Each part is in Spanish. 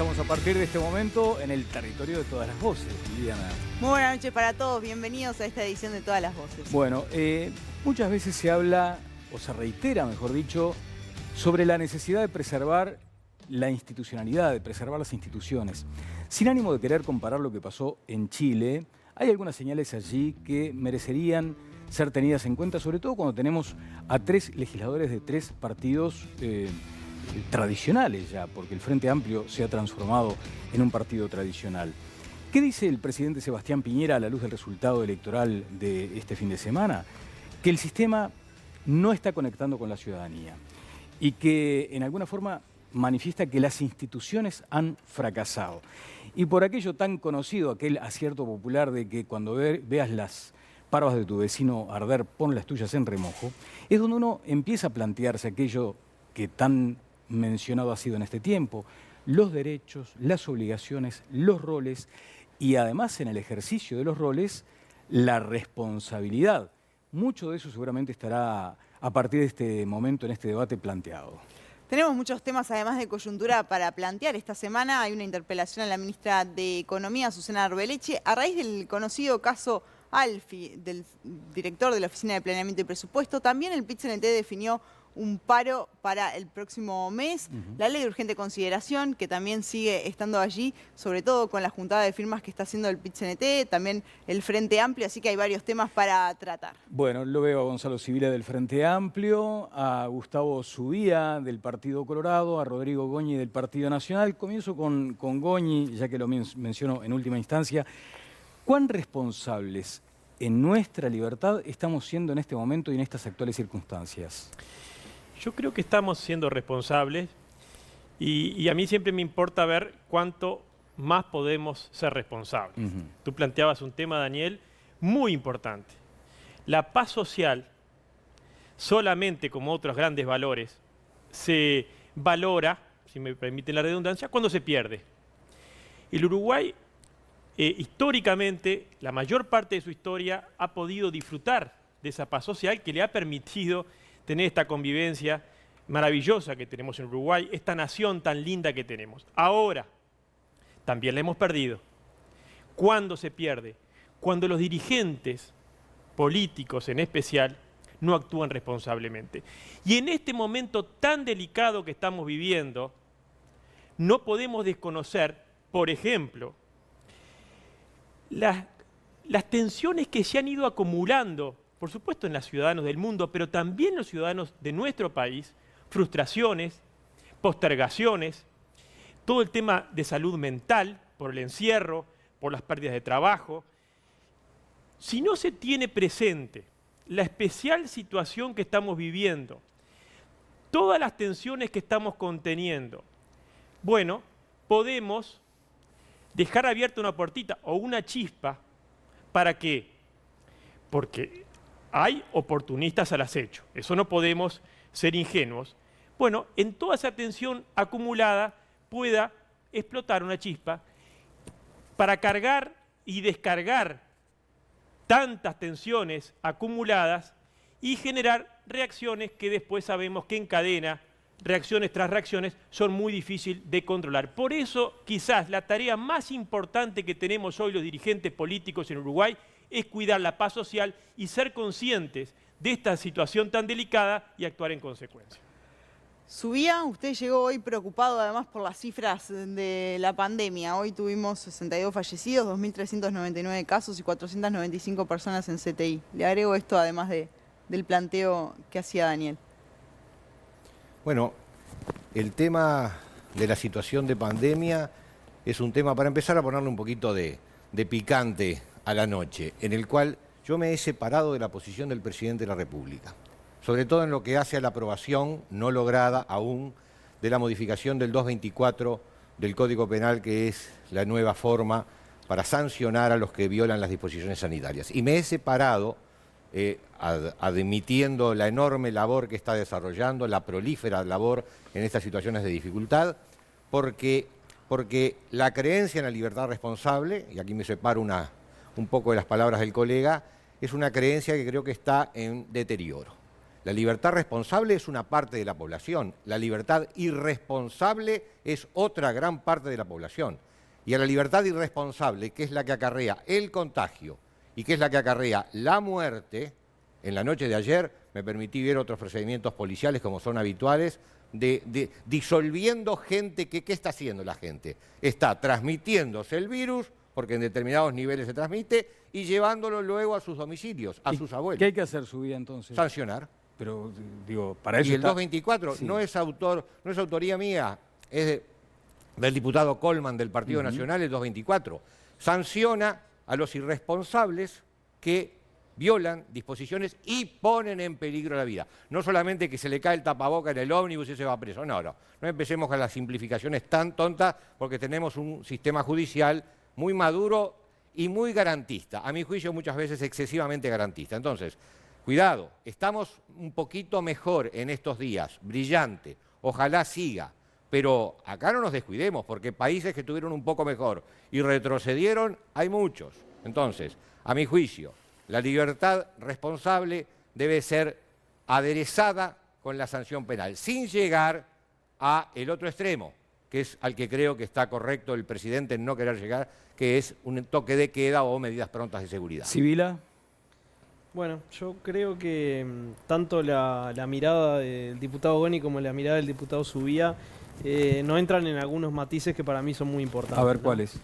Comenzamos a partir de este momento en el territorio de todas las voces, Liliana. Muy buenas noches para todos, bienvenidos a esta edición de Todas las Voces. Bueno, muchas veces se habla, o se reitera, mejor dicho, sobre la necesidad de preservar la institucionalidad, de preservar las instituciones. Sin ánimo de querer comparar lo que pasó en Chile, hay algunas señales allí que merecerían ser tenidas en cuenta, sobre todo cuando tenemos a tres legisladores de tres partidos tradicionales ya, porque el Frente Amplio se ha transformado en un partido tradicional. ¿Qué dice el presidente Sebastián Piñera a la luz del resultado electoral de este fin de semana? Que el sistema no está conectando con la ciudadanía y que en alguna forma manifiesta que las instituciones han fracasado. Y por aquello tan conocido, aquel acierto popular de que cuando veas las parvas de tu vecino arder, pon las tuyas en remojo, es donde uno empieza a plantearse aquello que tan mencionado ha sido en este tiempo: los derechos, las obligaciones, los roles y además en el ejercicio de los roles, la responsabilidad. Mucho de eso seguramente estará a partir de este momento en este debate planteado. Tenemos muchos temas además de coyuntura para plantear. Esta semana hay una interpelación a la ministra de Economía, Susana Arbeleche, a raíz del conocido caso Alfi, del director de la Oficina de Planeamiento y Presupuesto. También el PIT-CNT definió un paro para el próximo mes. La ley de urgente consideración, que también sigue estando allí, sobre todo con la juntada de firmas que está haciendo el PIT-CNT, también el Frente Amplio, así que hay varios temas para tratar. Bueno, lo veo a Gonzalo Sibila del Frente Amplio, a Gustavo Subía del Partido Colorado, a Rodrigo Goñi del Partido Nacional. Comienzo con Goñi, ya que lo menciono en última instancia. ¿Cuán responsables en nuestra libertad estamos siendo en este momento y en estas actuales circunstancias? Yo creo que estamos siendo responsables y a mí siempre me importa ver cuánto más podemos ser responsables. Tú planteabas un tema, Daniel, muy importante. La paz social, solamente como otros grandes valores, se valora, si me permiten la redundancia, cuando se pierde. El Uruguay, históricamente, la mayor parte de su historia ha podido disfrutar de esa paz social que le ha permitido tener esta convivencia maravillosa que tenemos en Uruguay, esta nación tan linda que tenemos. Ahora, también la hemos perdido. ¿Cuándo se pierde? Cuando los dirigentes políticos, en especial, no actúan responsablemente. Y en este momento tan delicado que estamos viviendo, no podemos desconocer, por ejemplo, las tensiones que se han ido acumulando, por supuesto en los ciudadanos del mundo, pero también los ciudadanos de nuestro país, frustraciones, postergaciones, todo el tema de salud mental, por el encierro, por las pérdidas de trabajo. Si no se tiene presente la especial situación que estamos viviendo, todas las tensiones que estamos conteniendo, bueno, podemos dejar abierta una puertita o una chispa. ¿Para qué? Porque hay oportunistas al acecho, eso no podemos ser ingenuos. Bueno, en toda esa tensión acumulada pueda explotar una chispa para cargar y descargar tantas tensiones acumuladas y generar reacciones que después sabemos que en cadena, reacciones tras reacciones, son muy difíciles de controlar. Por eso, quizás la tarea más importante que tenemos hoy los dirigentes políticos en Uruguay es cuidar la paz social y ser conscientes de esta situación tan delicada y actuar en consecuencia. Subía, usted llegó hoy preocupado además por las cifras de la pandemia. Hoy tuvimos 62 fallecidos, 2.399 casos y 495 personas en CTI. Le agrego esto además del planteo que hacía Daniel. Bueno, el tema de la situación de pandemia es un tema, para empezar a ponerle un poquito de picante a la noche, en el cual yo me he separado de la posición del presidente de la República, sobre todo en lo que hace a la aprobación no lograda aún de la modificación del 224 del Código Penal, que es la nueva forma para sancionar a los que violan las disposiciones sanitarias. Y me he separado, admitiendo la enorme labor que está desarrollando, la prolífera labor en estas situaciones de dificultad, porque la creencia en la libertad responsable, y aquí me separo un poco de las palabras del colega, es una creencia que creo que está en deterioro. La libertad responsable es una parte de la población, la libertad irresponsable es otra gran parte de la población. Y a la libertad irresponsable, que es la que acarrea el contagio y que es la que acarrea la muerte, en la noche de ayer me permití ver otros procedimientos policiales como son habituales, disolviendo gente que, ¿qué está haciendo la gente? Está transmitiéndose el virus, porque en determinados niveles se transmite, y llevándolo luego a sus domicilios, a sus abuelos. ¿Qué hay que hacer, Subía, entonces? Sancionar. Pero, digo, para eso Y el está... 224 Sí. no es autoría mía, es del diputado Colman del Partido Nacional, el 224. Sanciona a los irresponsables que violan disposiciones y ponen en peligro la vida. No solamente que se le cae el tapaboca en el ómnibus y se va preso. No empecemos con las simplificaciones tan tontas, porque tenemos un sistema judicial muy maduro y muy garantista. A mi juicio, muchas veces excesivamente garantista. Entonces, cuidado, estamos un poquito mejor en estos días, brillante, ojalá siga, pero acá no nos descuidemos, porque países que tuvieron un poco mejor y retrocedieron, hay muchos. Entonces, a mi juicio, la libertad responsable debe ser aderezada con la sanción penal, sin llegar a el otro extremo, que es al que creo que está correcto el presidente en no querer llegar, que es un toque de queda o medidas prontas de seguridad. Sibila. Bueno, yo creo que tanto la mirada del diputado Boni como la mirada del diputado Subía no entran en algunos matices que para mí son muy importantes. A ver, ¿no? ¿cuáles?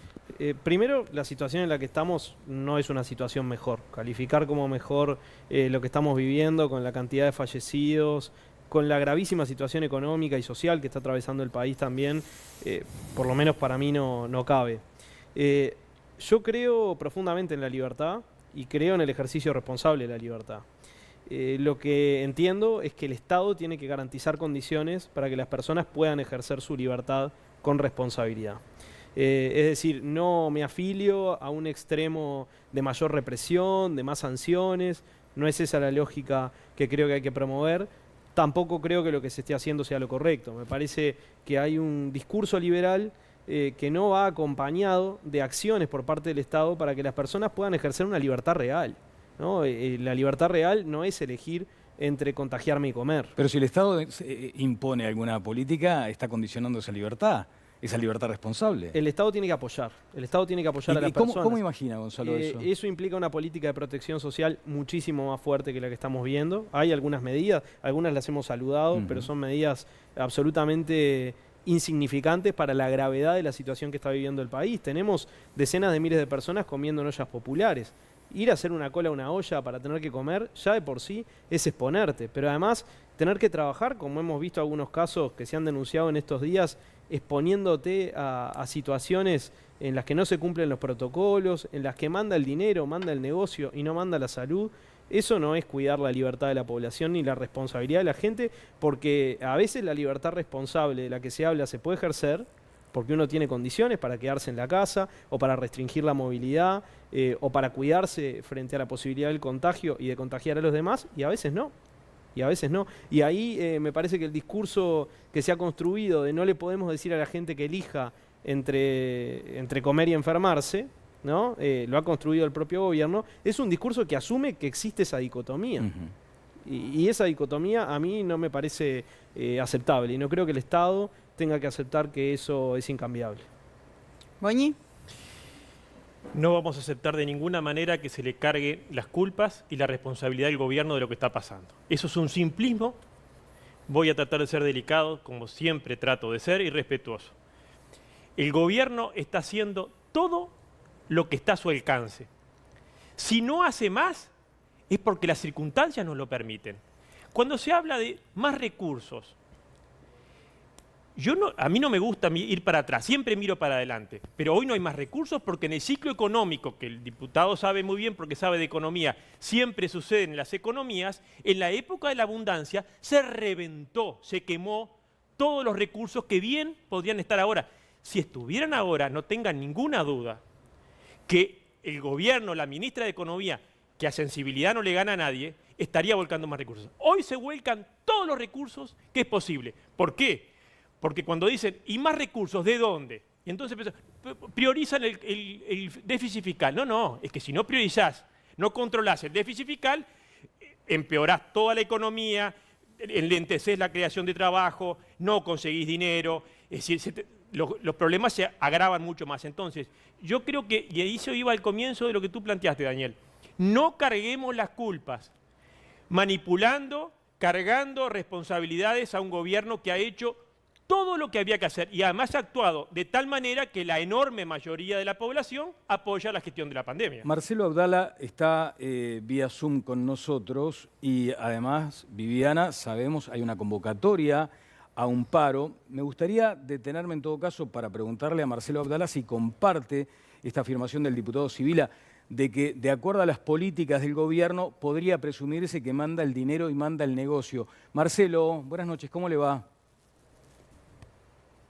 Primero, la situación en la que estamos no es una situación mejor. Calificar como mejor lo que estamos viviendo con la cantidad de fallecidos, con la gravísima situación económica y social que está atravesando el país también, por lo menos para mí no cabe. Yo creo profundamente en la libertad y creo en el ejercicio responsable de la libertad. Lo que entiendo es que el Estado tiene que garantizar condiciones para que las personas puedan ejercer su libertad con responsabilidad. Es decir, no me afilio a un extremo de mayor represión, de más sanciones, no es esa la lógica que creo que hay que promover. Tampoco creo que lo que se esté haciendo sea lo correcto. Me parece que hay un discurso liberal que no va acompañado de acciones por parte del Estado para que las personas puedan ejercer una libertad real, ¿no? La libertad real no es elegir entre contagiarme y comer. Pero si el Estado impone alguna política, está condicionando esa libertad responsable. El Estado tiene que apoyar. El Estado tiene que apoyar a las personas. ¿Cómo imagina, Gonzalo, eso? Eso implica una política de protección social muchísimo más fuerte que la que estamos viendo. Hay algunas medidas, algunas las hemos saludado, pero son medidas absolutamente insignificantes para la gravedad de la situación que está viviendo el país. Tenemos decenas de miles de personas comiendo en ollas populares. Ir a hacer una cola a una olla para tener que comer, ya de por sí es exponerte. Pero además, tener que trabajar, como hemos visto algunos casos que se han denunciado en estos días, exponiéndote a situaciones en las que no se cumplen los protocolos, en las que manda el dinero, manda el negocio y no manda la salud. Eso no es cuidar la libertad de la población ni la responsabilidad de la gente, porque a veces la libertad responsable de la que se habla se puede ejercer porque uno tiene condiciones para quedarse en la casa o para restringir la movilidad o para cuidarse frente a la posibilidad del contagio y de contagiar a los demás, y a veces no. Y ahí me parece que el discurso que se ha construido de no le podemos decir a la gente que elija entre comer y enfermarse, ¿no? Lo ha construido el propio gobierno, es un discurso que asume que existe esa dicotomía. Y esa dicotomía a mí no me parece aceptable, y no creo que el Estado tenga que aceptar que eso es incambiable. ¿Boñi? No vamos a aceptar de ninguna manera que se le cargue las culpas y la responsabilidad del gobierno de lo que está pasando. Eso es un simplismo. Voy a tratar de ser delicado, como siempre trato de ser, y respetuoso. El gobierno está haciendo todo lo que está a su alcance. Si no hace más, es porque las circunstancias nos lo permiten. Cuando se habla de más recursos, a mí no me gusta ir para atrás, siempre miro para adelante, pero hoy no hay más recursos porque en el ciclo económico, que el diputado sabe muy bien porque sabe de economía, siempre sucede en las economías, en la época de la abundancia se reventó, se quemó todos los recursos que bien podrían estar ahora. Si estuvieran ahora, no tengan ninguna duda que el gobierno, la ministra de Economía, que a sensibilidad no le gana a nadie, estaría volcando más recursos. Hoy se vuelcan todos los recursos que es posible. ¿Por qué? Porque cuando dicen, ¿y más recursos de dónde? Y entonces priorizan el déficit fiscal. No, es que si no priorizás, no controlás el déficit fiscal, empeorás toda la economía, enlentecés la creación de trabajo, no conseguís dinero, es decir, los problemas se agravan mucho más. Entonces, yo creo que, y eso iba al comienzo de lo que tú planteaste, Daniel, no carguemos las culpas, manipulando, cargando responsabilidades a un gobierno que ha hecho todo lo que había que hacer y además ha actuado de tal manera que la enorme mayoría de la población apoya la gestión de la pandemia. Marcelo Abdala está vía Zoom con nosotros y además, Viviana, sabemos, hay una convocatoria a un paro. Me gustaría detenerme en todo caso para preguntarle a Marcelo Abdala si comparte esta afirmación del diputado Sibila de que, de acuerdo a las políticas del gobierno, podría presumirse que manda el dinero y manda el negocio. Marcelo, buenas noches, ¿cómo le va?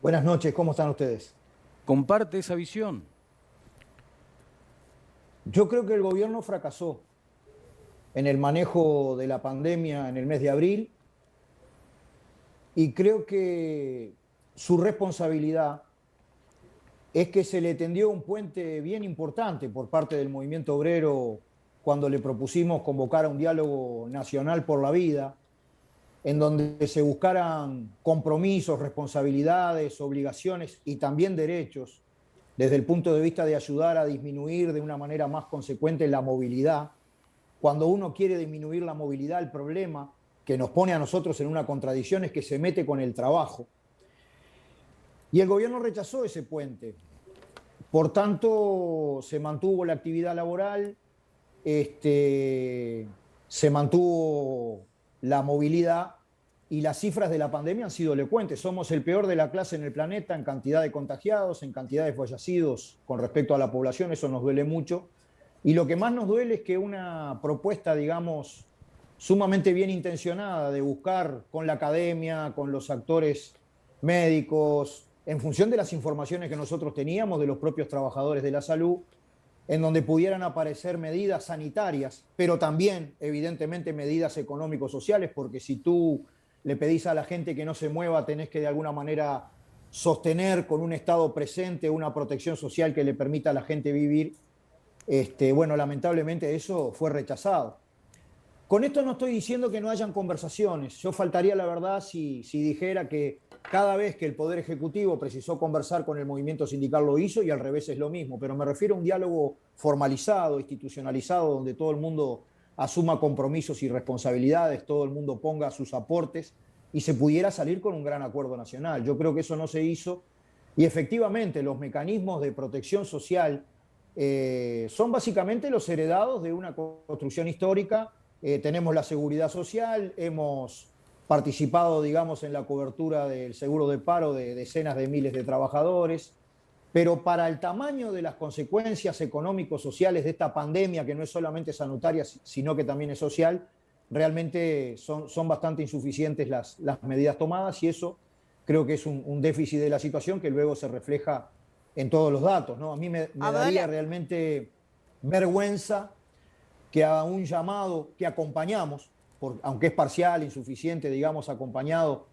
Buenas noches, ¿cómo están ustedes? ¿Comparte esa visión? Yo creo que el gobierno fracasó en el manejo de la pandemia en el mes de abril y creo que su responsabilidad es que se le tendió un puente bien importante por parte del movimiento obrero cuando le propusimos convocar a un diálogo nacional por la vida, en donde se buscaran compromisos, responsabilidades, obligaciones y también derechos, desde el punto de vista de ayudar a disminuir de una manera más consecuente la movilidad. Cuando uno quiere disminuir la movilidad, el problema que nos pone a nosotros en una contradicción es que se mete con el trabajo. Y el gobierno rechazó ese puente. Por tanto, se mantuvo la actividad laboral, se mantuvo la movilidad y las cifras de la pandemia han sido elocuentes. Somos el peor de la clase en el planeta en cantidad de contagiados, en cantidad de fallecidos con respecto a la población, eso nos duele mucho. Y lo que más nos duele es que una propuesta, digamos, sumamente bien intencionada de buscar con la academia, con los actores médicos, en función de las informaciones que nosotros teníamos de los propios trabajadores de la salud, en donde pudieran aparecer medidas sanitarias, pero también, evidentemente, medidas económico-sociales, porque si tú le pedís a la gente que no se mueva, tenés que de alguna manera sostener con un Estado presente una protección social que le permita a la gente vivir. Bueno, lamentablemente eso fue rechazado. Con esto no estoy diciendo que no hayan conversaciones. Yo faltaría la verdad si dijera que cada vez que el Poder Ejecutivo precisó conversar con el movimiento sindical lo hizo y al revés es lo mismo. Pero me refiero a un diálogo formalizado, institucionalizado, donde todo el mundo asuma compromisos y responsabilidades, todo el mundo ponga sus aportes y se pudiera salir con un gran acuerdo nacional. Yo creo que eso no se hizo y efectivamente los mecanismos de protección social son básicamente los heredados de una construcción histórica. Tenemos la seguridad social, hemos participado, digamos, en la cobertura del seguro de paro de decenas de miles de trabajadores, pero para el tamaño de las consecuencias económico-sociales de esta pandemia, que no es solamente sanitaria, sino que también es social, realmente son bastante insuficientes las medidas tomadas y eso creo que es un déficit de la situación que luego se refleja en todos los datos, ¿no? A mí me daría realmente vergüenza que a un llamado que acompañamos, aunque es parcial, insuficiente, digamos, acompañado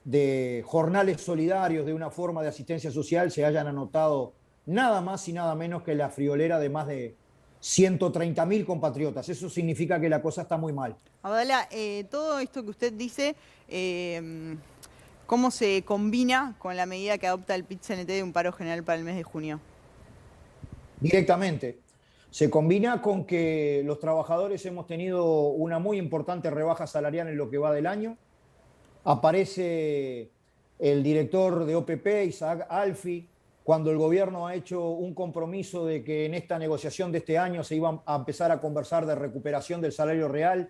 de jornales solidarios, de una forma de asistencia social, se hayan anotado nada más y nada menos que la friolera de más de 130.000 compatriotas. Eso significa que la cosa está muy mal. Abdala, todo esto que usted dice, ¿cómo se combina con la medida que adopta el PIT-CNT de un paro general para el mes de junio? Directamente. Se combina con que los trabajadores hemos tenido una muy importante rebaja salarial en lo que va del año. Aparece el director de OPP, Isaac Alfi, cuando el gobierno ha hecho un compromiso de que en esta negociación de este año se iba a empezar a conversar de recuperación del salario real.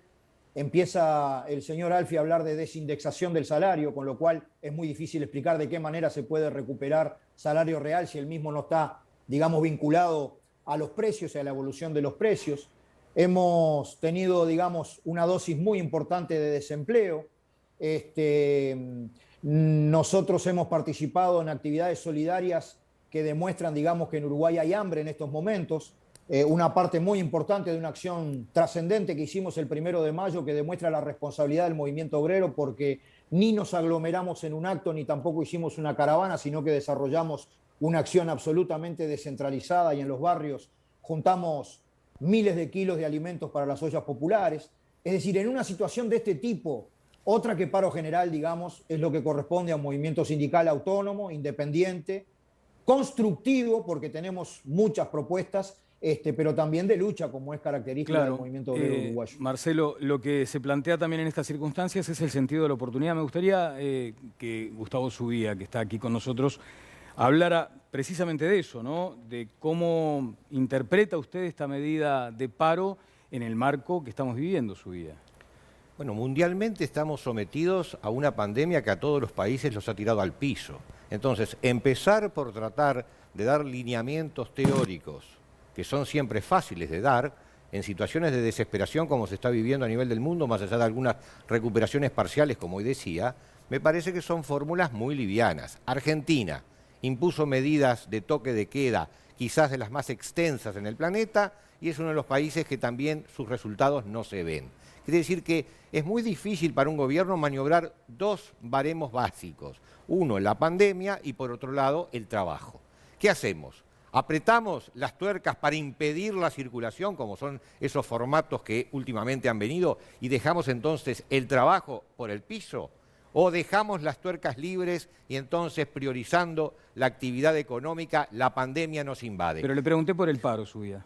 Empieza el señor Alfi a hablar de desindexación del salario, con lo cual es muy difícil explicar de qué manera se puede recuperar salario real si el mismo no está, digamos, vinculado a los precios y a la evolución de los precios. Hemos tenido, digamos, una dosis muy importante de desempleo. Nosotros hemos participado en actividades solidarias que demuestran, digamos, que en Uruguay hay hambre en estos momentos. Una parte muy importante de una acción trascendente que hicimos el 1 de mayo que demuestra la responsabilidad del movimiento obrero porque ni nos aglomeramos en un acto ni tampoco hicimos una caravana, sino que desarrollamos una acción absolutamente descentralizada y en los barrios juntamos miles de kilos de alimentos para las ollas populares. Es decir, en una situación de este tipo, otra que paro general, digamos, es lo que corresponde a un movimiento sindical autónomo, independiente, constructivo, porque tenemos muchas propuestas, pero también de lucha, como es característica del movimiento obrero uruguayo. Marcelo, lo que se plantea también en estas circunstancias es el sentido de la oportunidad. Me gustaría que Gustavo Subía, que está aquí con nosotros, hablara precisamente de eso, ¿no? De cómo interpreta usted esta medida de paro en el marco que estamos viviendo, Subía. Bueno, mundialmente estamos sometidos a una pandemia que a todos los países los ha tirado al piso. Entonces, empezar por tratar de dar lineamientos teóricos, que son siempre fáciles de dar, en situaciones de desesperación como se está viviendo a nivel del mundo, más allá de algunas recuperaciones parciales, como hoy decía, me parece que son fórmulas muy livianas. Argentina impuso medidas de toque de queda, quizás de las más extensas en el planeta, y es uno de los países que también sus resultados no se ven. Quiere decir que es muy difícil para un gobierno maniobrar dos baremos básicos. Uno, la pandemia, y por otro lado, el trabajo. ¿Qué hacemos? ¿Apretamos las tuercas para impedir la circulación, como son esos formatos que últimamente han venido, y dejamos entonces el trabajo por el piso? ¿O dejamos las tuercas libres y entonces, priorizando la actividad económica, la pandemia nos invade? Pero le pregunté por el paro, Subía.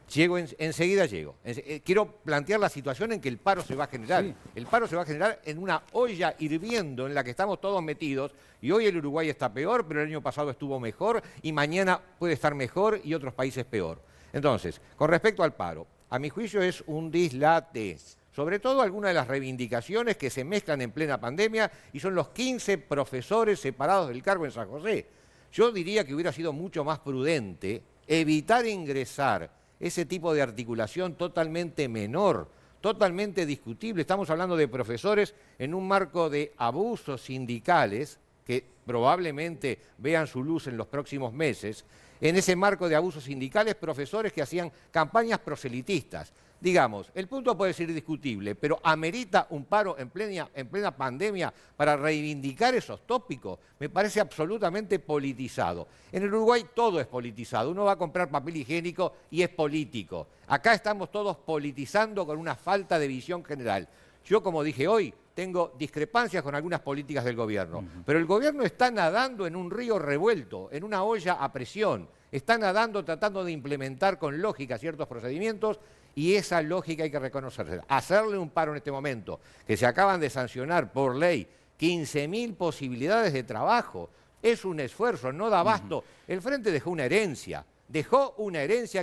Enseguida llego. Quiero plantear la situación en que el paro se va a generar. Sí. El paro se va a generar en una olla hirviendo en la que estamos todos metidos, y hoy el Uruguay está peor, pero el año pasado estuvo mejor, y mañana puede estar mejor y otros países peor. Entonces, con respecto al paro, a mi juicio es un dislate. Sobre todo algunas de las reivindicaciones que se mezclan en plena pandemia, y son los 15 profesores separados del cargo en San José. Yo diría que hubiera sido mucho más prudente evitar ingresar ese tipo de articulación totalmente menor, totalmente discutible. Estamos hablando de profesores en un marco de abusos sindicales que probablemente vean su luz en los próximos meses. En ese marco de abusos sindicales, profesores que hacían campañas proselitistas. Digamos, el punto puede ser discutible, pero amerita un paro en plena pandemia para reivindicar esos tópicos. Me parece absolutamente politizado. En el Uruguay todo es politizado. Uno va a comprar papel higiénico y es político. Acá estamos todos politizando con una falta de visión general. Yo, como dije hoy, tengo discrepancias con algunas políticas del gobierno, pero el gobierno está nadando en un río revuelto, en una olla a presión. Está nadando tratando de implementar con lógica ciertos procedimientos, y esa lógica hay que reconocerla. Hacerle un paro en este momento, que se acaban de sancionar por ley 15.000 posibilidades de trabajo, es un esfuerzo, no da abasto. El Frente dejó una herencia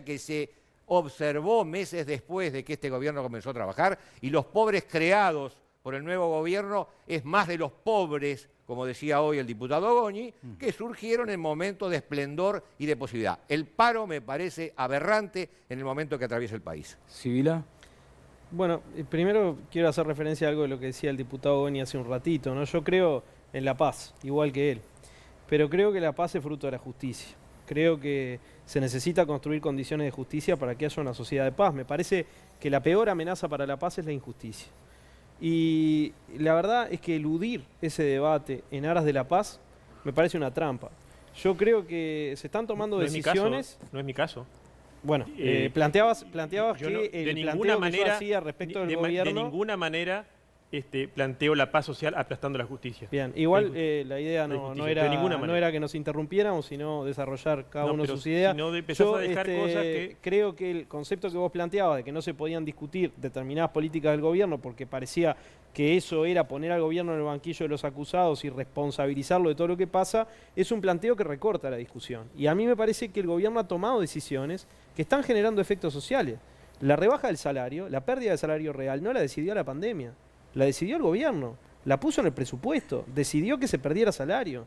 que se observó meses después de que este gobierno comenzó a trabajar, y los pobres creados por el nuevo gobierno es más de los pobres, como decía hoy el diputado Goñi, que surgieron en momentos de esplendor y de posibilidad. El paro me parece aberrante en el momento que atraviesa el país. ¿Sibila? Bueno, primero quiero hacer referencia a algo de lo que decía el diputado Goñi hace un ratito, ¿no? Yo creo en la paz, igual que él, pero creo que la paz es fruto de la justicia. Creo que se necesita construir condiciones de justicia para que haya una sociedad de paz. Me parece que la peor amenaza para la paz es la injusticia. Y la verdad es que eludir ese debate en aras de la paz me parece una trampa. Yo creo que se están tomando decisiones... No es mi caso. Bueno, planteabas que de el ninguna planteo que manera, yo hacía respecto del gobierno... De ninguna manera planteo la paz social aplastando la justicia. Bien, igual la idea no era que nos interrumpiéramos, sino desarrollar cada uno sus ideas. Si no empezás a dejar cosas que... Creo que el concepto que vos planteabas de que no se podían discutir determinadas políticas del gobierno porque parecía que eso era poner al gobierno en el banquillo de los acusados y responsabilizarlo de todo lo que pasa, es un planteo que recorta la discusión. Y a mí me parece que el gobierno ha tomado decisiones que están generando efectos sociales. La rebaja del salario, la pérdida del salario real, no la decidió la pandemia. La decidió el gobierno, la puso en el presupuesto, decidió que se perdiera salario.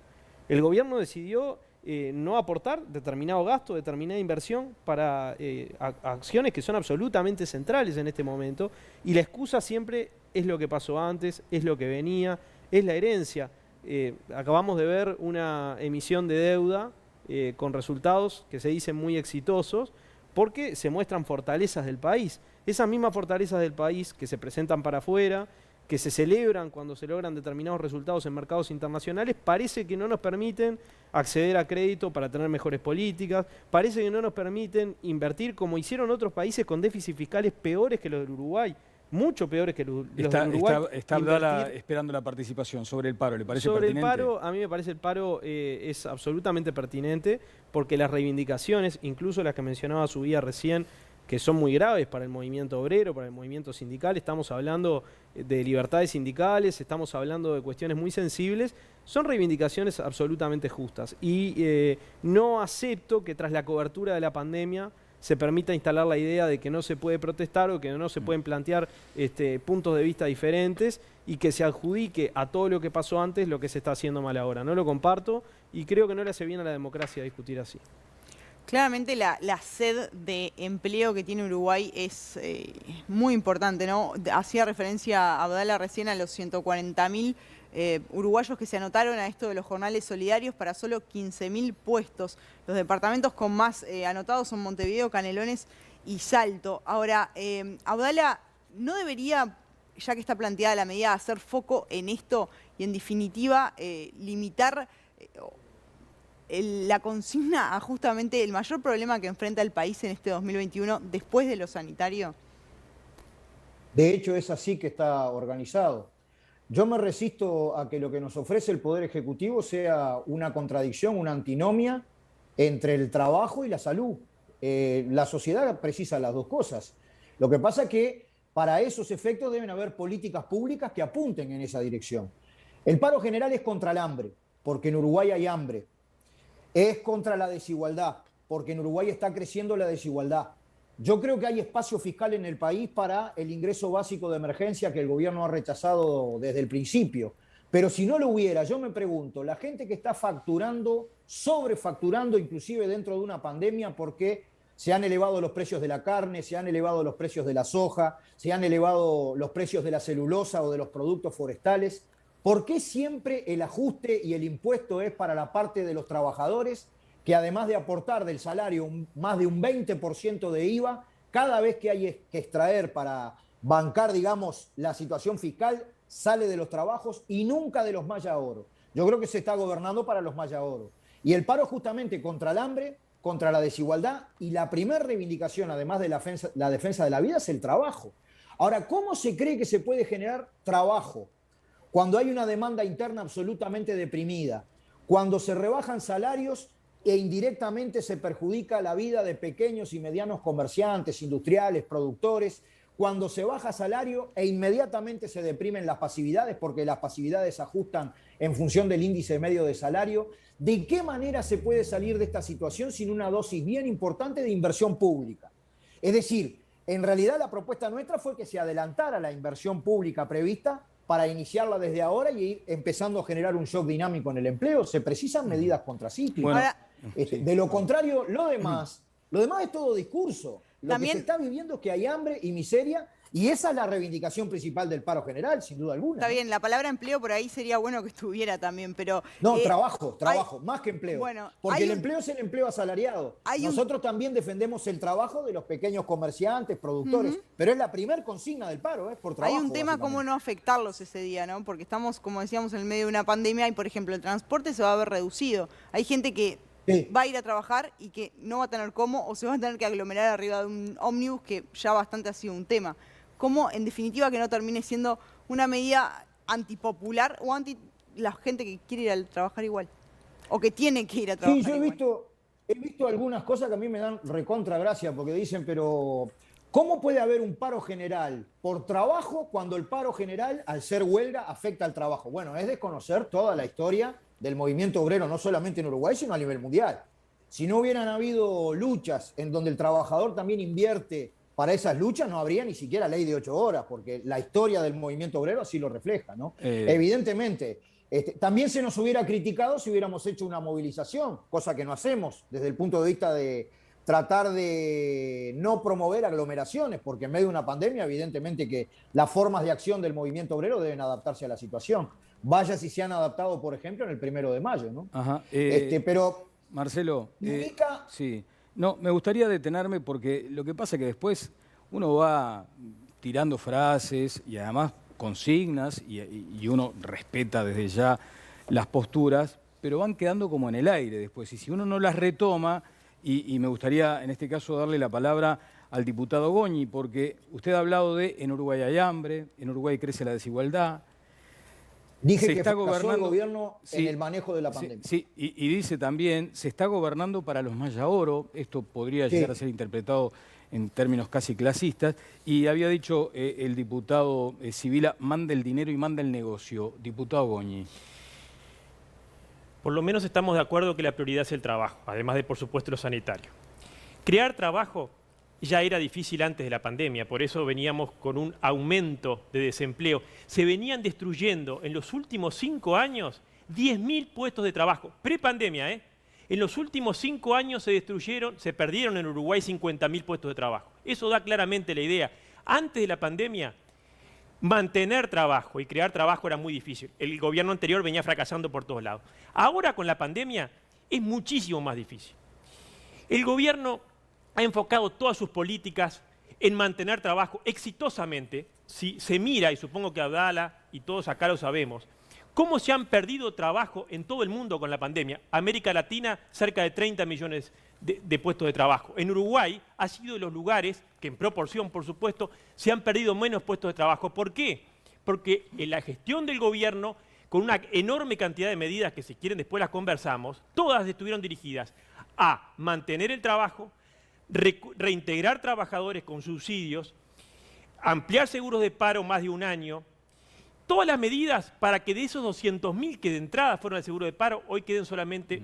El gobierno decidió no aportar determinado gasto, determinada inversión para acciones que son absolutamente centrales en este momento, y la excusa siempre es lo que pasó antes, es lo que venía, es la herencia. Acabamos de ver una emisión de deuda con resultados que se dicen muy exitosos, porque se muestran fortalezas del país. Esas mismas fortalezas del país que se presentan para afuera, que se celebran cuando se logran determinados resultados en mercados internacionales, parece que no nos permiten acceder a crédito para tener mejores políticas, parece que no nos permiten invertir como hicieron otros países con déficits fiscales peores que los del Uruguay. mucho peores que los del Está Uruguay. Abdala Invertir- esperando la participación. Sobre el paro, ¿le parece Sobre pertinente? el paro, a mí me parece el paro es absolutamente pertinente porque las reivindicaciones, incluso las que mencionaba Subía recién, que son muy graves para el movimiento obrero, para el movimiento sindical, estamos hablando de libertades sindicales, estamos hablando de cuestiones muy sensibles, son reivindicaciones absolutamente justas. Y no acepto que tras la cobertura de la pandemia se permita instalar la idea de que no se puede protestar o que no se pueden plantear puntos de vista diferentes y que se adjudique a todo lo que pasó antes lo que se está haciendo mal ahora. No lo comparto y creo que no le hace bien a la democracia discutir así. Claramente la sed de empleo que tiene Uruguay es muy importante, ¿no? Hacía referencia Abdala recién a los 140.000 uruguayos que se anotaron a esto de los jornales solidarios para solo 15.000 puestos. Los departamentos con más anotados son Montevideo, Canelones y Salto. Ahora, Abdala, ¿no debería, ya que está planteada la medida, hacer foco en esto y en definitiva limitar la consigna a justamente el mayor problema que enfrenta el país en este 2021 después de lo sanitario? De hecho, es así que está organizado. Yo me resisto a que lo que nos ofrece el Poder Ejecutivo sea una contradicción, una antinomia entre el trabajo y la salud. La sociedad precisa las dos cosas. Lo que pasa es que para esos efectos deben haber políticas públicas que apunten en esa dirección. El paro general es contra el hambre, porque en Uruguay hay hambre. Es contra la desigualdad, porque en Uruguay está creciendo la desigualdad. Yo creo que hay espacio fiscal en el país para el ingreso básico de emergencia que el gobierno ha rechazado desde el principio. Pero si no lo hubiera, yo me pregunto, la gente que está facturando, sobrefacturando inclusive dentro de una pandemia porque se han elevado los precios de la carne, se han elevado los precios de la soja, se han elevado los precios de la celulosa o de los productos forestales, ¿por qué siempre el ajuste y el impuesto es para la parte de los trabajadores, que además de aportar del salario más de un 20% de IVA, cada vez que hay que extraer para bancar, digamos, la situación fiscal, sale de los trabajos y nunca de los Maya Oro? Yo creo que se está gobernando para los Maya Oro. Y el paro justamente contra el hambre, contra la desigualdad, y la primera reivindicación, además de la defensa de la vida, es el trabajo. Ahora, ¿cómo se cree que se puede generar trabajo cuando hay una demanda interna absolutamente deprimida, cuando se rebajan salarios e indirectamente se perjudica la vida de pequeños y medianos comerciantes, industriales, productores, cuando se baja salario e inmediatamente se deprimen las pasividades porque las pasividades se ajustan en función del índice medio de salario? ¿De qué manera se puede salir de esta situación sin una dosis bien importante de inversión pública? Es decir, en realidad la propuesta nuestra fue que se adelantara la inversión pública prevista para iniciarla desde ahora y ir empezando a generar un shock dinámico en el empleo. Se precisan medidas contracíclicas. Bueno, De lo contrario, lo demás es todo discurso. Lo También, que se está viviendo es que hay hambre y miseria, y esa es la reivindicación principal del paro general, sin duda alguna. está bien, la palabra empleo por ahí sería bueno que estuviera también, pero... No, trabajo, más que empleo. Bueno, porque el empleo es el empleo asalariado. Nosotros también defendemos el trabajo de los pequeños comerciantes, productores, pero es la primer consigna del paro, por trabajo. Hay un tema cómo no afectarlos ese día, ¿no? Porque estamos, como decíamos, en el medio de una pandemia y, por ejemplo, el transporte se va a ver reducido. Hay gente que va a ir a trabajar y que no va a tener cómo, o se va a tener que aglomerar arriba de un ómnibus, que ya bastante ha sido un tema. ¿Cómo, en definitiva, que no termine siendo una medida antipopular o anti la gente que quiere ir a trabajar igual? O que tiene que ir a trabajar igual. Sí, yo he visto algunas cosas que a mí me dan recontra gracia, porque dicen, pero ¿cómo puede haber un paro general por trabajo cuando el paro general, al ser huelga, afecta al trabajo? Bueno, es desconocer toda la historia del movimiento obrero, no solamente en Uruguay, sino a nivel mundial. Si no hubieran habido luchas en donde el trabajador también invierte para esas luchas, no habría ni siquiera ley de 8 horas, porque la historia del movimiento obrero así lo refleja, ¿no? Evidentemente, también se nos hubiera criticado si hubiéramos hecho una movilización, cosa que no hacemos desde el punto de vista de tratar de no promover aglomeraciones, porque en medio de una pandemia, evidentemente que las formas de acción del movimiento obrero deben adaptarse a la situación. Vaya si se han adaptado, por ejemplo, en el 1 de mayo, ¿no? Ajá. Pero Marcelo, sí. No, me gustaría detenerme porque lo que pasa es que después uno va tirando frases y además consignas y uno respeta desde ya las posturas, pero van quedando como en el aire después. Y si uno no las retoma, y me gustaría en este caso darle la palabra al diputado Goñi, porque usted ha hablado de en Uruguay hay hambre, en Uruguay crece la desigualdad. Dije Se que está fracasó el gobernando- gobierno Sí, en el manejo de la pandemia. Sí, y dice también, se está gobernando para los Maya Oro, esto podría Sí. llegar a ser interpretado en términos casi clasistas, y había dicho el diputado Sibila, manda el dinero y manda el negocio. Diputado Goñi. Por lo menos estamos de acuerdo que la prioridad es el trabajo, además de, por supuesto, lo sanitario. Crear trabajo ya era difícil antes de la pandemia, por eso veníamos con un aumento de desempleo. Se venían destruyendo en los últimos 5 años 10.000 puestos de trabajo, prepandemia, ¿eh? En los últimos 5 años se perdieron en Uruguay 50.000 puestos de trabajo. Eso da claramente la idea. Antes de la pandemia, mantener trabajo y crear trabajo era muy difícil. El gobierno anterior venía fracasando por todos lados. Ahora con la pandemia es muchísimo más difícil. El gobierno ha enfocado todas sus políticas en mantener trabajo exitosamente. Si se mira, y supongo que Abdala y todos acá lo sabemos, cómo se han perdido trabajo en todo el mundo con la pandemia. América Latina, cerca de 30 millones de puestos de trabajo. En Uruguay ha sido de los lugares que en proporción, por supuesto, se han perdido menos puestos de trabajo. ¿Por qué? Porque en la gestión del gobierno, con una enorme cantidad de medidas que si quieren después las conversamos, todas estuvieron dirigidas a mantener el trabajo, reintegrar trabajadores con subsidios, ampliar seguros de paro más de un año, todas las medidas para que de esos 200.000 que de entrada fueron al seguro de paro, hoy queden solamente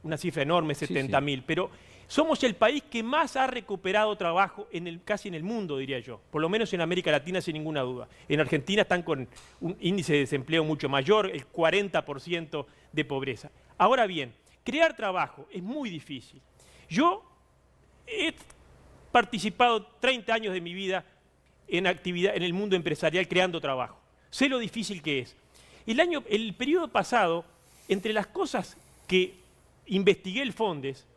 una cifra enorme, 70.000. Pero somos el país que más ha recuperado trabajo casi en el mundo, diría yo. Por lo menos en América Latina, sin ninguna duda. En Argentina están con un índice de desempleo mucho mayor, el 40% de pobreza. Ahora bien, crear trabajo es muy difícil. Yo he participado 30 años de mi vida en actividad en el mundo empresarial creando trabajo. Sé lo difícil que es. El periodo pasado, entre las cosas que investigué el Fondes,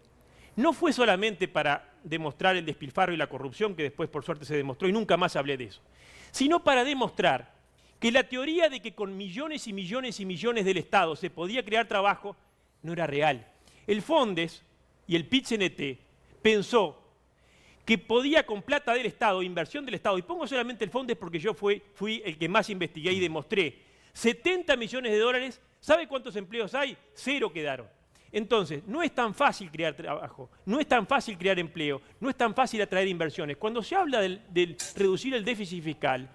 no fue solamente para demostrar el despilfarro y la corrupción, que después por suerte se demostró y nunca más hablé de eso, sino para demostrar que la teoría de que con millones y millones y millones del Estado se podía crear trabajo no era real. El Fondes y el PIT-CNT pensó que podía con plata del Estado, inversión del Estado, y pongo solamente el Fondes porque yo fui el que más investigué y demostré, 70 millones de dólares, ¿sabe cuántos empleos hay? 0 quedaron. Entonces, no es tan fácil crear trabajo, no es tan fácil crear empleo, no es tan fácil atraer inversiones. Cuando se habla del reducir el déficit fiscal,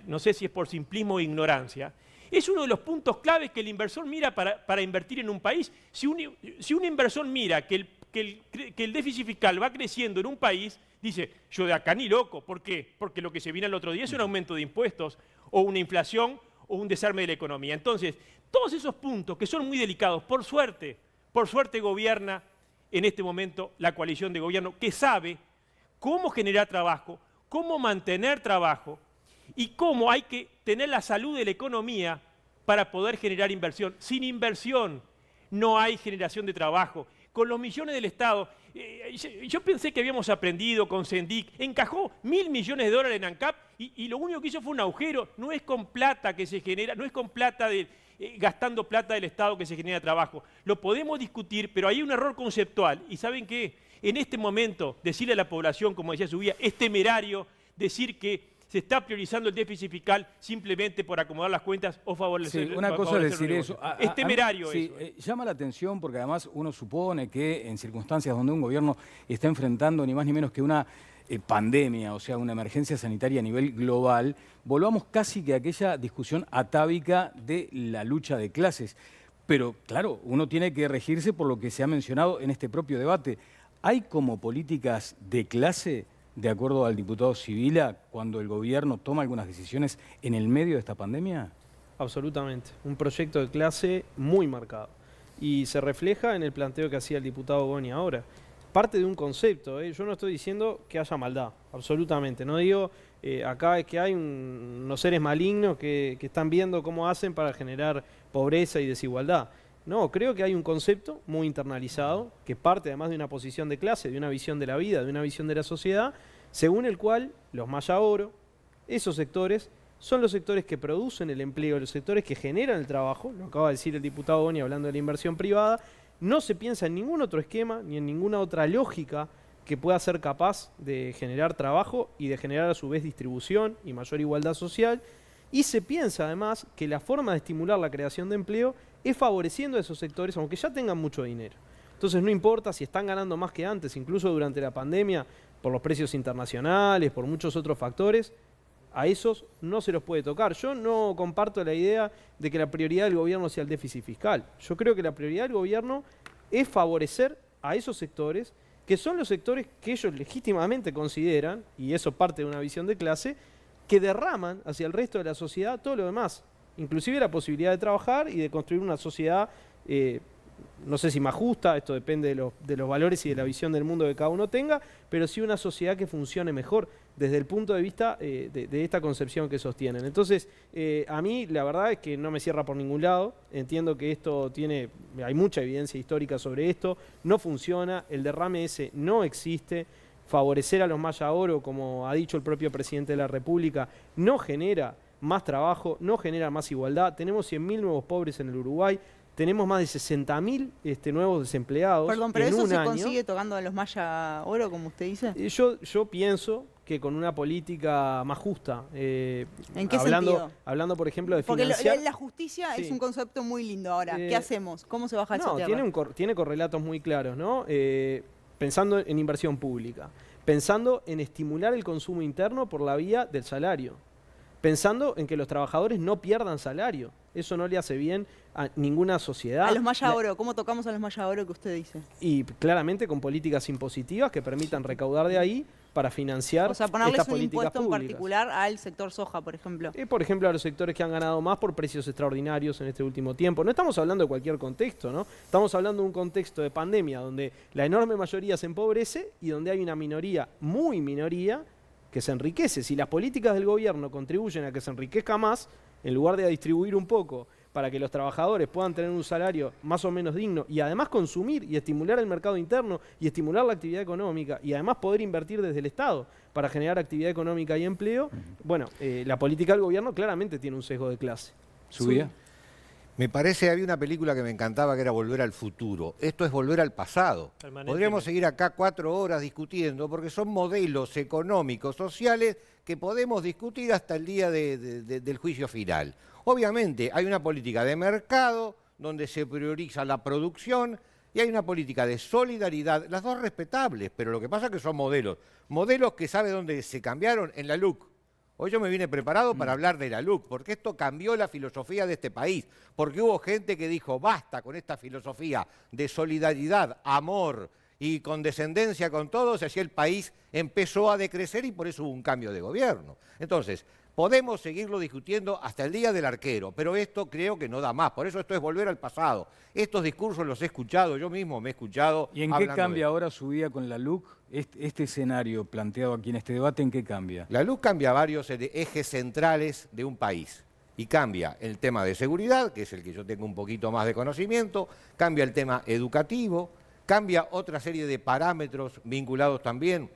no sé si es por simplismo o ignorancia, es uno de los puntos claves que el inversor mira para invertir en un país. Si un inversor mira que el déficit fiscal va creciendo en un país, dice, yo de acá ni loco. ¿Por qué? Porque lo que se viene el otro día es un aumento de impuestos, o una inflación, o un desarme de la economía. Entonces, todos esos puntos que son muy delicados, por suerte gobierna en este momento la coalición de gobierno que sabe cómo generar trabajo, cómo mantener trabajo y cómo hay que tener la salud de la economía para poder generar inversión. Sin inversión no hay generación de trabajo. Con los millones del Estado, yo pensé que habíamos aprendido con Sendic, encajó 1.000 millones de dólares en ANCAP y lo único que hizo fue un agujero. No es con plata que se genera, no es con plata gastando plata del Estado que se genera trabajo. Lo podemos discutir, pero hay un error conceptual. ¿Y saben qué? En este momento, decirle a la población, como decía Subía, es temerario decir que se está priorizando el déficit fiscal simplemente por acomodar las cuentas o favorecer. Sí, una cosa es decir eso. Es temerario sí, eso. Llama la atención porque además uno supone que en circunstancias donde un gobierno está enfrentando ni más ni menos que una pandemia, o sea, una emergencia sanitaria a nivel global, volvamos casi que a aquella discusión atávica de la lucha de clases. Pero claro, uno tiene que regirse por lo que se ha mencionado en este propio debate. ¿Hay como políticas de clase, de acuerdo al diputado Sibila, cuando el gobierno toma algunas decisiones en el medio de esta pandemia? Absolutamente. Un proyecto de clase muy marcado. Y se refleja en el planteo que hacía el diputado Goñi ahora. Parte de un concepto, ¿eh? Yo no estoy diciendo que haya maldad, absolutamente. No digo acá que hay unos seres malignos que están viendo cómo hacen para generar pobreza y desigualdad. No, creo que hay un concepto muy internalizado, que parte además de una posición de clase, de una visión de la vida, de una visión de la sociedad, según el cual los Maya Oro, esos sectores, son los sectores que producen el empleo, los sectores que generan el trabajo, lo acaba de decir el diputado Goñi hablando de la inversión privada. No se piensa en ningún otro esquema, ni en ninguna otra lógica que pueda ser capaz de generar trabajo y de generar a su vez distribución y mayor igualdad social. Y se piensa además que la forma de estimular la creación de empleo es favoreciendo a esos sectores, aunque ya tengan mucho dinero. Entonces no importa si están ganando más que antes, incluso durante la pandemia, por los precios internacionales, por muchos otros factores, a esos no se los puede tocar. Yo no comparto la idea de que la prioridad del gobierno sea el déficit fiscal. Yo creo que la prioridad del gobierno es favorecer a esos sectores, que son los sectores que ellos legítimamente consideran, y eso parte de una visión de clase, que derraman hacia el resto de la sociedad todo lo demás, inclusive la posibilidad de trabajar y de construir una sociedad, no sé si más justa, esto depende de los valores y de la visión del mundo que cada uno tenga, pero sí una sociedad que funcione mejor desde el punto de vista de esta concepción que sostienen. Entonces, a mí la verdad es que no me cierra por ningún lado, entiendo que hay mucha evidencia histórica sobre esto, no funciona, el derrame ese no existe, favorecer a los Maya Oro, como ha dicho el propio presidente de la República, no genera más trabajo, no genera más igualdad, tenemos 100.000 nuevos pobres en el Uruguay, tenemos más de 60.000 nuevos desempleados. Perdón, pero en eso un se año. consigue tocando a los Maya Oro, como usted dice. Yo pienso que con una política más justa, ¿En qué sentido? Hablando, por ejemplo, de Porque financiar... la justicia Sí. es un concepto muy lindo ahora. ¿Qué hacemos? ¿Cómo se baja esa No, tierra? tiene correlatos muy claros, ¿no? Pensando en inversión pública, pensando en estimular el consumo interno por la vía del salario, pensando en que los trabajadores no pierdan salario. Eso no le hace bien a ninguna sociedad. A los Maya Oro, ¿cómo tocamos a los Maya Oro que usted dice? Y claramente con políticas impositivas que permitan recaudar de ahí para financiar O sea, ponerles estas un políticas impuesto en públicas. particular al sector soja, por ejemplo. Por ejemplo, a los sectores que han ganado más por precios extraordinarios en este último tiempo. No estamos hablando de cualquier contexto, ¿no? Estamos hablando de un contexto de pandemia donde la enorme mayoría se empobrece y donde hay una minoría, muy minoría, que se enriquece. Si las políticas del gobierno contribuyen a que se enriquezca más, en lugar de distribuir un poco para que los trabajadores puedan tener un salario más o menos digno y además consumir y estimular el mercado interno y estimular la actividad económica y además poder invertir desde el Estado para generar actividad económica y empleo, bueno, la política del gobierno claramente tiene un sesgo de clase. ¿Subía? Me parece, había una película que me encantaba que era Volver al Futuro. Esto es volver al pasado. Permanentemente. Podríamos seguir acá 4 horas discutiendo porque son modelos económicos, sociales que podemos discutir hasta el día del juicio final. Obviamente hay una política de mercado donde se prioriza la producción y hay una política de solidaridad, las dos respetables, pero lo que pasa es que son modelos. Modelos que sabe dónde se cambiaron en la LUC. Hoy yo me vine preparado para hablar de la LUC, porque esto cambió la filosofía de este país, porque hubo gente que dijo, basta con esta filosofía de solidaridad, amor y condescendencia con todos, y así el país empezó a decrecer y por eso hubo un cambio de gobierno. Entonces, podemos seguirlo discutiendo hasta el día del arquero, pero esto creo que no da más, por eso esto es volver al pasado. Estos discursos los he escuchado, yo mismo me he escuchado. ¿Y en qué cambia ahora su vida con la LUC? Este escenario planteado aquí en este debate, ¿en qué cambia? La LUC cambia varios ejes centrales de un país. Y cambia el tema de seguridad, que es el que yo tengo un poquito más de conocimiento, cambia el tema educativo, cambia otra serie de parámetros vinculados también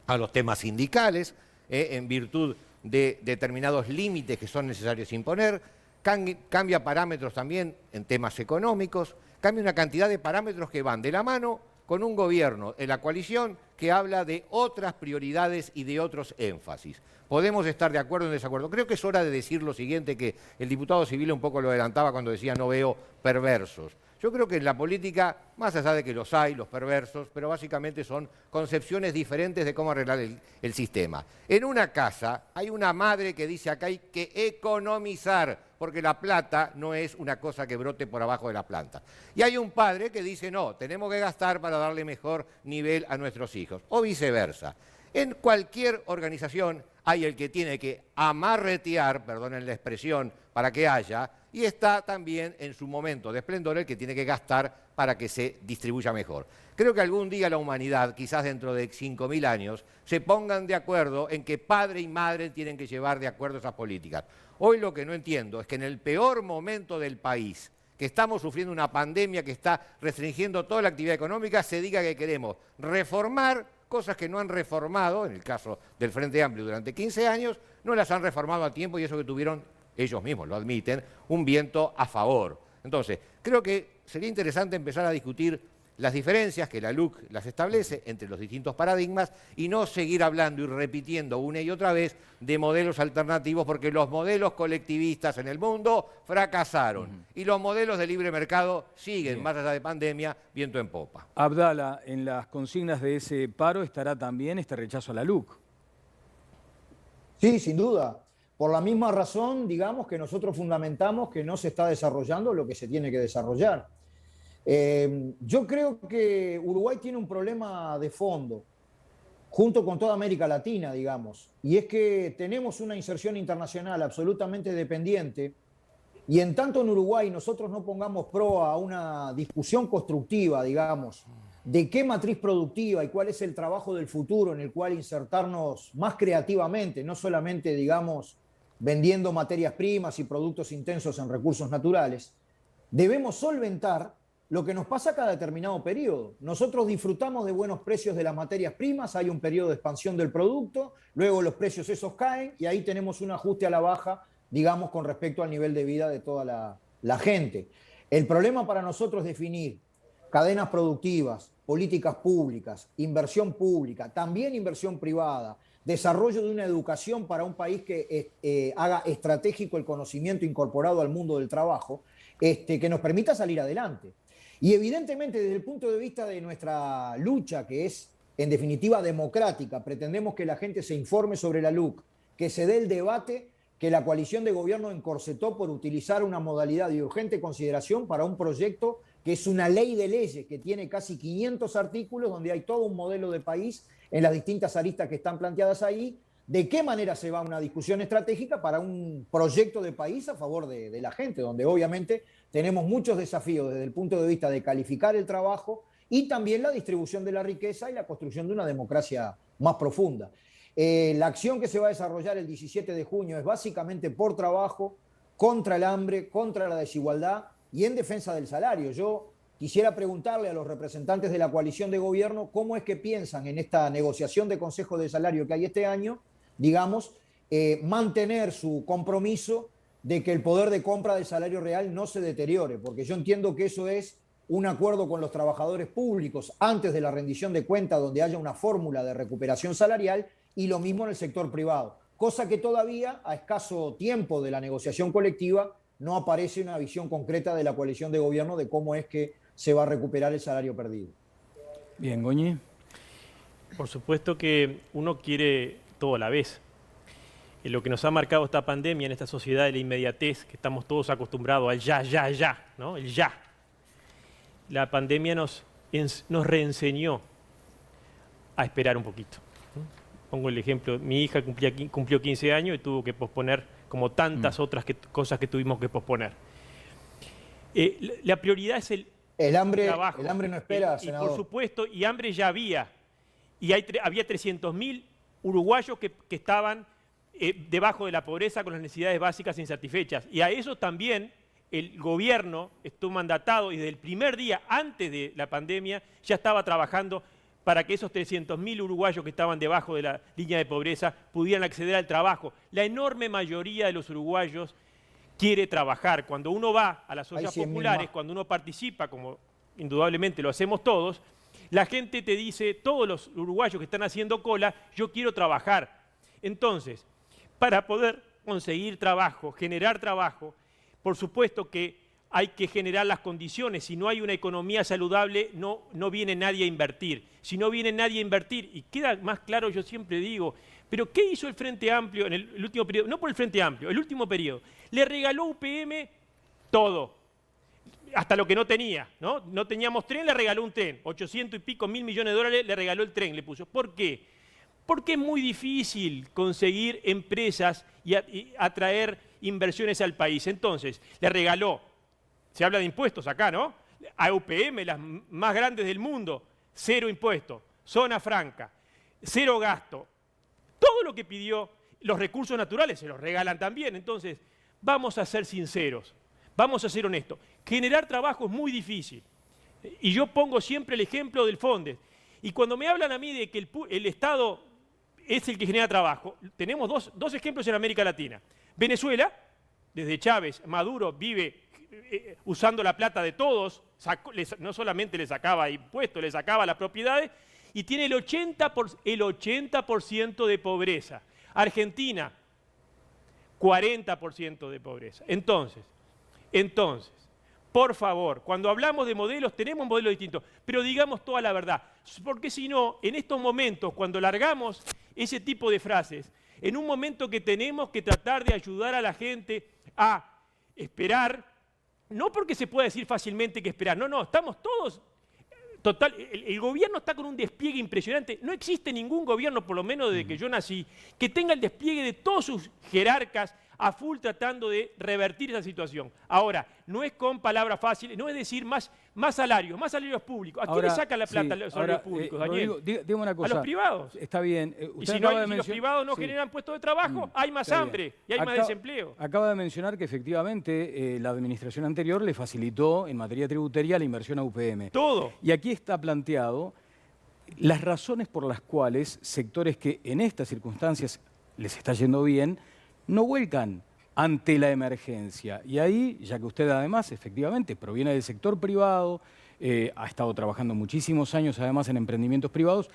a los temas sindicales, en virtud de determinados límites que son necesarios imponer, cambia parámetros también en temas económicos, cambia una cantidad de parámetros que van de la mano con un gobierno en la coalición que habla de otras prioridades y de otros énfasis. Podemos estar de acuerdo o en desacuerdo. Creo que es hora de decir lo siguiente, que el diputado Civil un poco lo adelantaba cuando decía no veo perversos. Yo creo que en la política, más allá de que los hay, los perversos, pero básicamente son concepciones diferentes de cómo arreglar el sistema. En una casa hay una madre que dice acá hay que economizar, porque la plata no es una cosa que brote por abajo de la planta. Y hay un padre que dice no, tenemos que gastar para darle mejor nivel a nuestros hijos, o viceversa. En cualquier organización hay el que tiene que amarretear, perdonen la expresión, para que haya, y está también en su momento de esplendor el que tiene que gastar para que se distribuya mejor. Creo que algún día la humanidad, quizás dentro de 5.000 años, se pongan de acuerdo en que padre y madre tienen que llevar de acuerdo esas políticas. Hoy lo que no entiendo es que en el peor momento del país, que estamos sufriendo una pandemia que está restringiendo toda la actividad económica, se diga que queremos reformar cosas que no han reformado, en el caso del Frente Amplio durante 15 años, no las han reformado a tiempo y eso que tuvieron, ellos mismos lo admiten, un viento a favor. Entonces, creo que sería interesante empezar a discutir las diferencias que la LUC las establece entre los distintos paradigmas y no seguir hablando y repitiendo una y otra vez de modelos alternativos, porque los modelos colectivistas en el mundo fracasaron y los modelos de libre mercado siguen, más allá de pandemia, viento en popa. Abdala, en las consignas de ese paro estará también este rechazo a la LUC. Sí, sin duda. Por la misma razón, digamos, que nosotros fundamentamos que no se está desarrollando lo que se tiene que desarrollar. Yo creo que Uruguay tiene un problema de fondo, junto con toda América Latina, digamos, y es que tenemos una inserción internacional absolutamente dependiente, y en tanto en Uruguay nosotros no pongamos proa a una discusión constructiva, digamos, de qué matriz productiva y cuál es el trabajo del futuro en el cual insertarnos más creativamente, no solamente, digamos, vendiendo materias primas y productos intensos en recursos naturales, debemos solventar lo que nos pasa a cada determinado periodo. Nosotros disfrutamos de buenos precios de las materias primas, hay un periodo de expansión del producto, luego los precios esos caen y ahí tenemos un ajuste a la baja, digamos, con respecto al nivel de vida de toda la gente. El problema para nosotros es definir cadenas productivas, políticas públicas, inversión pública, también inversión privada, desarrollo de una educación para un país que haga estratégico el conocimiento incorporado al mundo del trabajo, que nos permita salir adelante. Y evidentemente desde el punto de vista de nuestra lucha, que es en definitiva democrática, pretendemos que la gente se informe sobre la LUC, que se dé el debate que la coalición de gobierno encorsetó por utilizar una modalidad de urgente consideración para un proyecto que es una ley de leyes, que tiene casi 500 artículos, donde hay todo un modelo de país en las distintas aristas que están planteadas ahí. ¿De qué manera se va a una discusión estratégica para un proyecto de país a favor de la gente? Donde obviamente tenemos muchos desafíos desde el punto de vista de calificar el trabajo y también la distribución de la riqueza y la construcción de una democracia más profunda. La acción que se va a desarrollar el 17 de junio es básicamente por trabajo, contra el hambre, contra la desigualdad y en defensa del salario. Yo quisiera preguntarle a los representantes de la coalición de gobierno cómo es que piensan en esta negociación de consejo de salario que hay este año, digamos, mantener su compromiso de que el poder de compra del salario real no se deteriore, porque yo entiendo que eso es un acuerdo con los trabajadores públicos antes de la rendición de cuentas, donde haya una fórmula de recuperación salarial, y lo mismo en el sector privado, cosa que todavía, a escaso tiempo de la negociación colectiva, no aparece una visión concreta de la coalición de gobierno de cómo es que se va a recuperar el salario perdido. Bien, Goñi. Por supuesto que uno quiere todo a la vez. Lo que nos ha marcado esta pandemia en esta sociedad de la inmediatez, que estamos todos acostumbrados al ya, ¿no? El ya. La pandemia nos reenseñó a esperar un poquito. Pongo el ejemplo, mi hija cumplió 15 años y tuvo que posponer como tantas otras cosas que tuvimos que posponer. La prioridad es el trabajo. El hambre no espera, senador. Y por supuesto, y hambre ya había. Y había 300.000 uruguayos que estaban debajo de la pobreza con las necesidades básicas insatisfechas. Y a eso también el gobierno estuvo mandatado y desde el primer día antes de la pandemia ya estaba trabajando para que esos 300.000 uruguayos que estaban debajo de la línea de pobreza pudieran acceder al trabajo. La enorme mayoría de los uruguayos quiere trabajar. Cuando uno va a las ollas populares, cuando uno participa, como indudablemente lo hacemos todos, la gente te dice, todos los uruguayos que están haciendo cola, yo quiero trabajar. Entonces, para poder conseguir trabajo, generar trabajo, por supuesto que hay que generar las condiciones. Si no hay una economía saludable, no viene nadie a invertir. Si no viene nadie a invertir, y queda más claro, yo siempre digo, pero ¿qué hizo el Frente Amplio en el último periodo? No por el Frente Amplio, el último periodo. Le regaló UPM todo, hasta lo que no tenía, ¿no? No teníamos tren, le regaló un tren. 800 y pico mil millones de dólares le regaló el tren, le puso. ¿Por qué? Porque es muy difícil conseguir empresas y atraer inversiones al país. Entonces, le regaló. Se habla de impuestos acá, ¿no? A UPM, las más grandes del mundo, 0 impuestos, zona franca, 0 gasto. Todo lo que pidió, los recursos naturales se los regalan también. Entonces, vamos a ser sinceros, vamos a ser honestos. Generar trabajo es muy difícil. Y yo pongo siempre el ejemplo del Fondes. Y cuando me hablan a mí de que el Estado es el que genera trabajo, tenemos dos ejemplos en América Latina. Venezuela, desde Chávez, Maduro vive usando la plata de todos, no solamente le sacaba impuestos, le sacaba las propiedades, y tiene el 80% de pobreza. Argentina, 40% de pobreza. Entonces, por favor, cuando hablamos de modelos, tenemos modelos distintos, pero digamos toda la verdad. Porque si no, en estos momentos, cuando largamos ese tipo de frases, en un momento que tenemos que tratar de ayudar a la gente a esperar, no porque se pueda decir fácilmente que esperar, no, estamos todos, total, el gobierno está con un despliegue impresionante. No existe ningún gobierno, por lo menos desde que yo nací, que tenga el despliegue de todos sus jerarcas a full tratando de revertir esa situación. Ahora, no es con palabras fáciles, no es decir más salarios públicos. ¿A quién le saca la plata los salarios públicos, Daniel? Rodrigo, dígame una cosa. A los privados. Está bien. Y si los privados no generan puestos de trabajo, hay más hambre y hay más desempleo. Acaba de mencionar que efectivamente la administración anterior le facilitó en materia tributaria la inversión a UPM. Todo. Y aquí está planteado las razones por las cuales sectores que en estas circunstancias les está yendo bien, no vuelcan ante la emergencia. Y ahí, ya que usted además efectivamente proviene del sector privado, ha estado trabajando muchísimos años además en emprendimientos privados,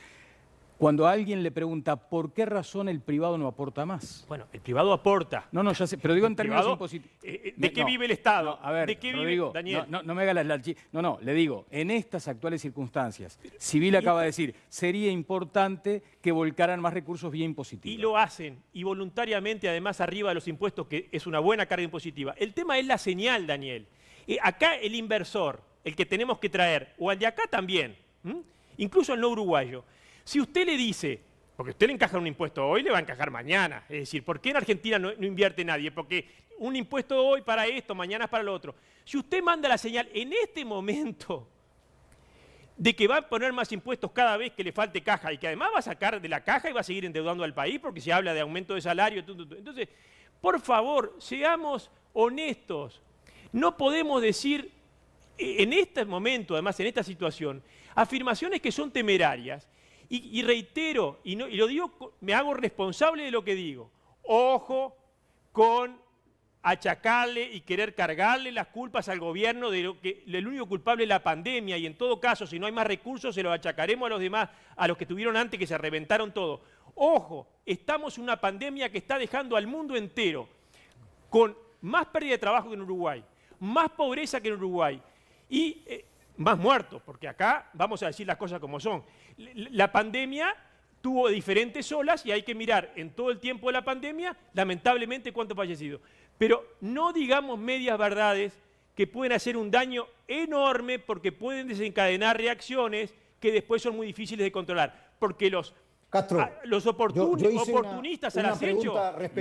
cuando a alguien le pregunta por qué razón el privado no aporta más. Bueno, el privado aporta. No, ya sé, pero digo en términos impositivos. ¿De qué vive el Estado? A ver, ¿de qué Rodrigo, vive Daniel? No me haga No, le digo, en estas actuales circunstancias, Civil acaba de decir, sería importante que volcaran más recursos vía impositiva. Y lo hacen, y voluntariamente, además, arriba de los impuestos, que es una buena carga impositiva. El tema es la señal, Daniel. Acá el inversor, el que tenemos que traer, o el de acá también, incluso el no uruguayo, si usted le dice, porque usted le encaja un impuesto hoy, le va a encajar mañana. Es decir, ¿por qué en Argentina no invierte nadie? Porque un impuesto hoy para esto, mañana es para lo otro. Si usted manda la señal en este momento de que va a poner más impuestos cada vez que le falte caja y que además va a sacar de la caja y va a seguir endeudando al país porque se habla de aumento de salario. Entonces, por favor, seamos honestos. No podemos decir en este momento, además en esta situación, afirmaciones que son temerarias. Y reitero, y lo digo, me hago responsable de lo que digo. Ojo con achacarle y querer cargarle las culpas al gobierno de lo que el único culpable es la pandemia, y en todo caso, si no hay más recursos, se los achacaremos a los demás, a los que tuvieron antes, que se reventaron todo. Ojo, estamos en una pandemia que está dejando al mundo entero con más pérdida de trabajo que en Uruguay, más pobreza que en Uruguay, y más muertos, porque acá vamos a decir las cosas como son. La pandemia tuvo diferentes olas y hay que mirar en todo el tiempo de la pandemia, lamentablemente, cuántos fallecidos. Pero no digamos medias verdades que pueden hacer un daño enorme porque pueden desencadenar reacciones que después son muy difíciles de controlar. Porque los oportunistas al acecho,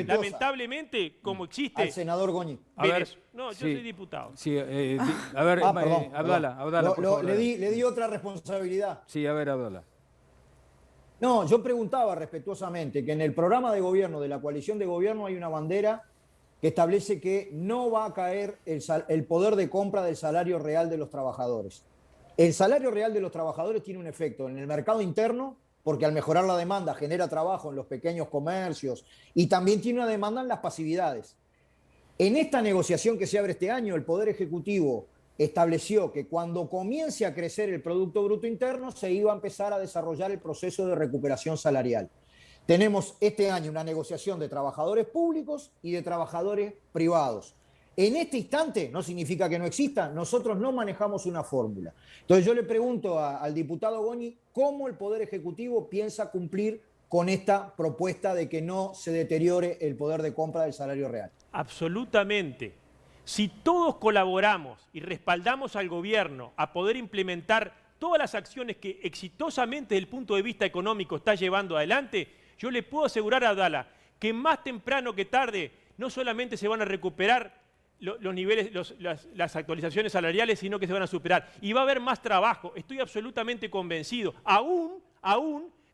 lamentablemente, como existe... Al senador Goñi. A ver, no, yo soy diputado. Sí, a ver, Abdala, por favor. Le di otra responsabilidad. Sí, a ver, Abdala. No, yo preguntaba respetuosamente que en el programa de gobierno de la coalición de gobierno hay una bandera que establece que no va a caer el poder de compra del salario real de los trabajadores. El salario real de los trabajadores tiene un efecto en el mercado interno, porque al mejorar la demanda genera trabajo en los pequeños comercios y también tiene una demanda en las pasividades. En esta negociación que se abre este año, el Poder Ejecutivo estableció que cuando comience a crecer el Producto Bruto Interno se iba a empezar a desarrollar el proceso de recuperación salarial. Tenemos este año una negociación de trabajadores públicos y de trabajadores privados. En este instante, no significa que no exista, nosotros no manejamos una fórmula. Entonces yo le pregunto al diputado Goñi cómo el Poder Ejecutivo piensa cumplir con esta propuesta de que no se deteriore el poder de compra del salario real. Absolutamente. Si todos colaboramos y respaldamos al gobierno a poder implementar todas las acciones que exitosamente desde el punto de vista económico está llevando adelante, yo le puedo asegurar a Abdala que más temprano que tarde no solamente se van a recuperar los niveles, las actualizaciones salariales, sino que se van a superar. Y va a haber más trabajo, estoy absolutamente convencido, aún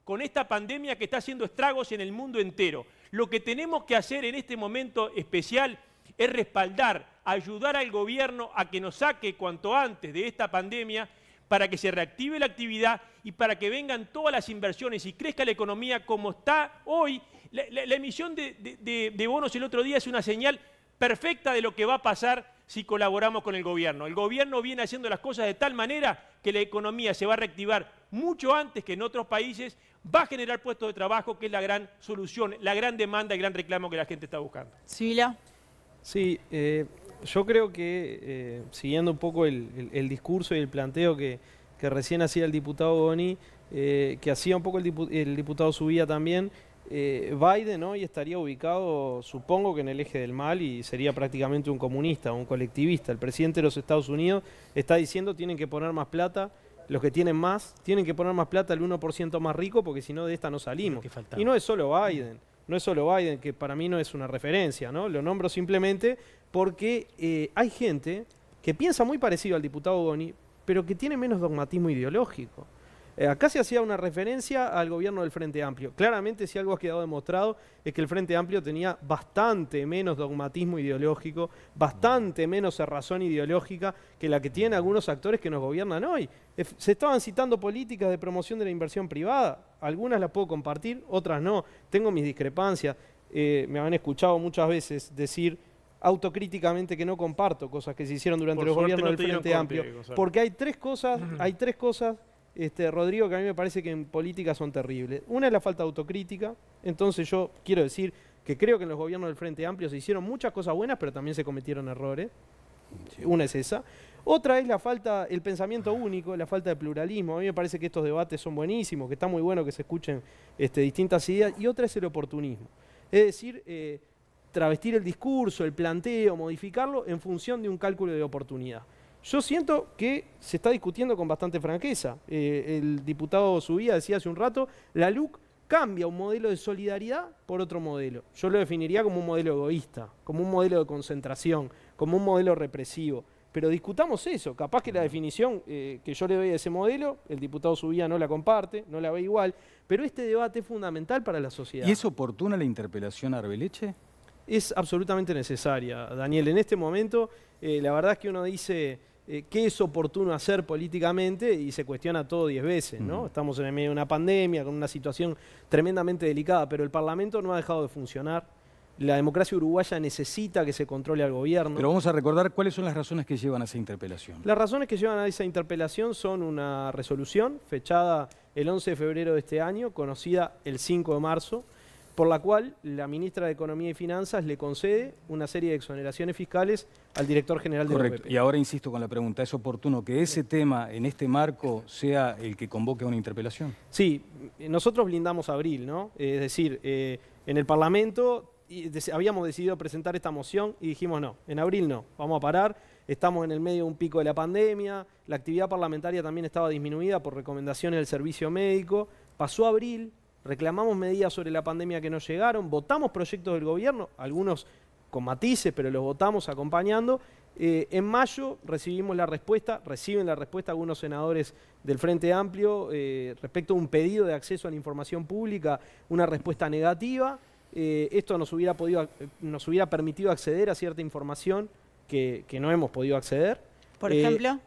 con esta pandemia que está haciendo estragos en el mundo entero. Lo que tenemos que hacer en este momento especial es respaldar, ayudar al gobierno a que nos saque cuanto antes de esta pandemia para que se reactive la actividad y para que vengan todas las inversiones y crezca la economía como está hoy. La emisión de bonos el otro día es una señal perfecta de lo que va a pasar si colaboramos con el gobierno. El gobierno viene haciendo las cosas de tal manera que la economía se va a reactivar mucho antes que en otros países, va a generar puestos de trabajo, que es la gran solución, la gran demanda y gran reclamo que la gente está buscando. Sibila. Sí, yo creo que, siguiendo un poco el discurso y el planteo que recién hacía el diputado Boni, que hacía un poco el diputado Subía también, Biden hoy estaría ubicado, supongo que en el eje del mal, y sería prácticamente un comunista, un colectivista. El presidente de los Estados Unidos está diciendo tienen que poner más plata, los que tienen más, tienen que poner más plata el 1% más rico, porque si no de esta no salimos. Y no es solo Biden. No es solo Biden, que para mí no es una referencia, ¿no? Lo nombro simplemente porque hay gente que piensa muy parecido al diputado Boni, pero que tiene menos dogmatismo ideológico. Acá se hacía una referencia al gobierno del Frente Amplio. Claramente, si algo ha quedado demostrado, es que el Frente Amplio tenía bastante menos dogmatismo ideológico, bastante menos cerrazón ideológica que la que tienen algunos actores que nos gobiernan hoy. Se estaban citando políticas de promoción de la inversión privada. Algunas las puedo compartir, otras no. Tengo mis discrepancias. Me han escuchado muchas veces decir autocríticamente que no comparto cosas que se hicieron durante los gobiernos del Frente Amplio. Porque hay tres cosas, Rodrigo, que a mí me parece que en política son terribles. Una es la falta de autocrítica. Entonces yo quiero decir que creo que en los gobiernos del Frente Amplio se hicieron muchas cosas buenas, pero también se cometieron errores. Una es esa. Otra es el pensamiento único, la falta de pluralismo. A mí me parece que estos debates son buenísimos, que está muy bueno que se escuchen distintas ideas. Y otra es el oportunismo. Es decir, travestir el discurso, el planteo, modificarlo en función de un cálculo de oportunidad. Yo siento que se está discutiendo con bastante franqueza. El diputado Subía decía hace un rato, la LUC cambia un modelo de solidaridad por otro modelo. Yo lo definiría como un modelo egoísta, como un modelo de concentración, como un modelo represivo. Pero discutamos eso. Capaz que la definición que yo le doy a ese modelo, el diputado Subía no la comparte, no la ve igual, pero este debate es fundamental para la sociedad. ¿Y es oportuna la interpelación a Arbeleche? Es absolutamente necesaria, Daniel. En este momento, la verdad es que uno dice qué es oportuno hacer políticamente y se cuestiona todo 10 veces, ¿no? Estamos en el medio de una pandemia, con una situación tremendamente delicada, pero el Parlamento no ha dejado de funcionar. La democracia uruguaya necesita que se controle al gobierno. Pero vamos a recordar cuáles son las razones que llevan a esa interpelación. Las razones que llevan a esa interpelación son una resolución fechada el 11 de febrero de este año, conocida el 5 de marzo, por la cual la ministra de Economía y Finanzas le concede una serie de exoneraciones fiscales al director general de la Correcto. OPP. Y ahora insisto con la pregunta, ¿es oportuno que ese tema en este marco sea el que convoque a una interpelación? Sí, nosotros blindamos abril, ¿no? Es decir, en el Parlamento habíamos decidido presentar esta moción y dijimos no, en abril no, vamos a parar, estamos en el medio de un pico de la pandemia, la actividad parlamentaria también estaba disminuida por recomendaciones del servicio médico, pasó abril, reclamamos medidas sobre la pandemia que no llegaron, votamos proyectos del gobierno, algunos con matices, pero los votamos acompañando. En mayo reciben la respuesta algunos senadores del Frente Amplio respecto a un pedido de acceso a la información pública, una respuesta negativa. Esto nos hubiera permitido acceder a cierta información que no hemos podido acceder. ¿Por ejemplo?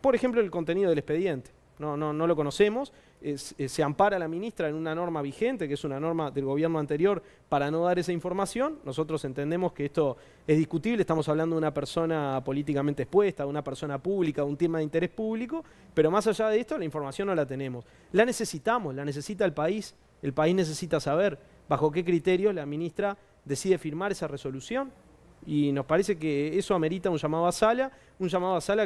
Por ejemplo, el contenido del expediente. No lo conocemos. Se ampara la ministra en una norma vigente, que es una norma del gobierno anterior, para no dar esa información. Nosotros entendemos que esto es discutible, estamos hablando de una persona políticamente expuesta, de una persona pública, de un tema de interés público, pero más allá de esto, la información no la tenemos. La necesitamos, la necesita el país necesita saber bajo qué criterios la ministra decide firmar esa resolución. Y nos parece que eso amerita un llamado a sala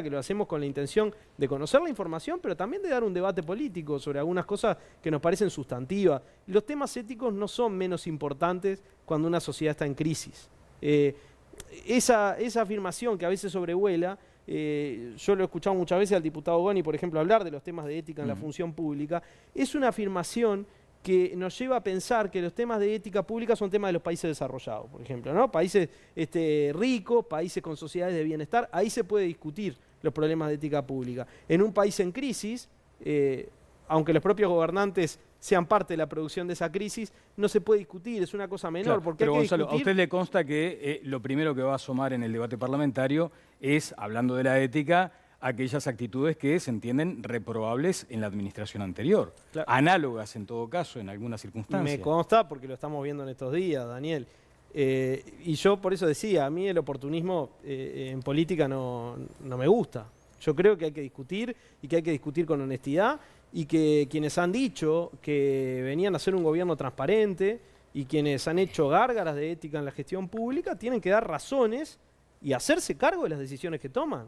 que lo hacemos con la intención de conocer la información, pero también de dar un debate político sobre algunas cosas que nos parecen sustantivas. Los temas éticos no son menos importantes cuando una sociedad está en crisis. Esa afirmación que a veces sobrevuela, yo lo he escuchado muchas veces al diputado Boni, por ejemplo, hablar de los temas de ética en la función pública, es una afirmación que nos lleva a pensar que los temas de ética pública son temas de los países desarrollados, por ejemplo, ¿no? Países ricos, países con sociedades de bienestar, ahí se puede discutir los problemas de ética pública. En un país en crisis, aunque los propios gobernantes sean parte de la producción de esa crisis, no se puede discutir, es una cosa menor. Claro, porque pero hay que Gonzalo, discutir... a usted le consta que lo primero que va a asomar en el debate parlamentario es, hablando de la ética, aquellas actitudes que se entienden reprobables en la administración anterior, análogas en todo caso en algunas circunstancias. Me consta porque lo estamos viendo en estos días, Daniel. Y yo por eso decía, a mí el oportunismo en política no me gusta. Yo creo que hay que discutir y que hay que discutir con honestidad y que quienes han dicho que venían a hacer un gobierno transparente y quienes han hecho gárgaras de ética en la gestión pública tienen que dar razones y hacerse cargo de las decisiones que toman.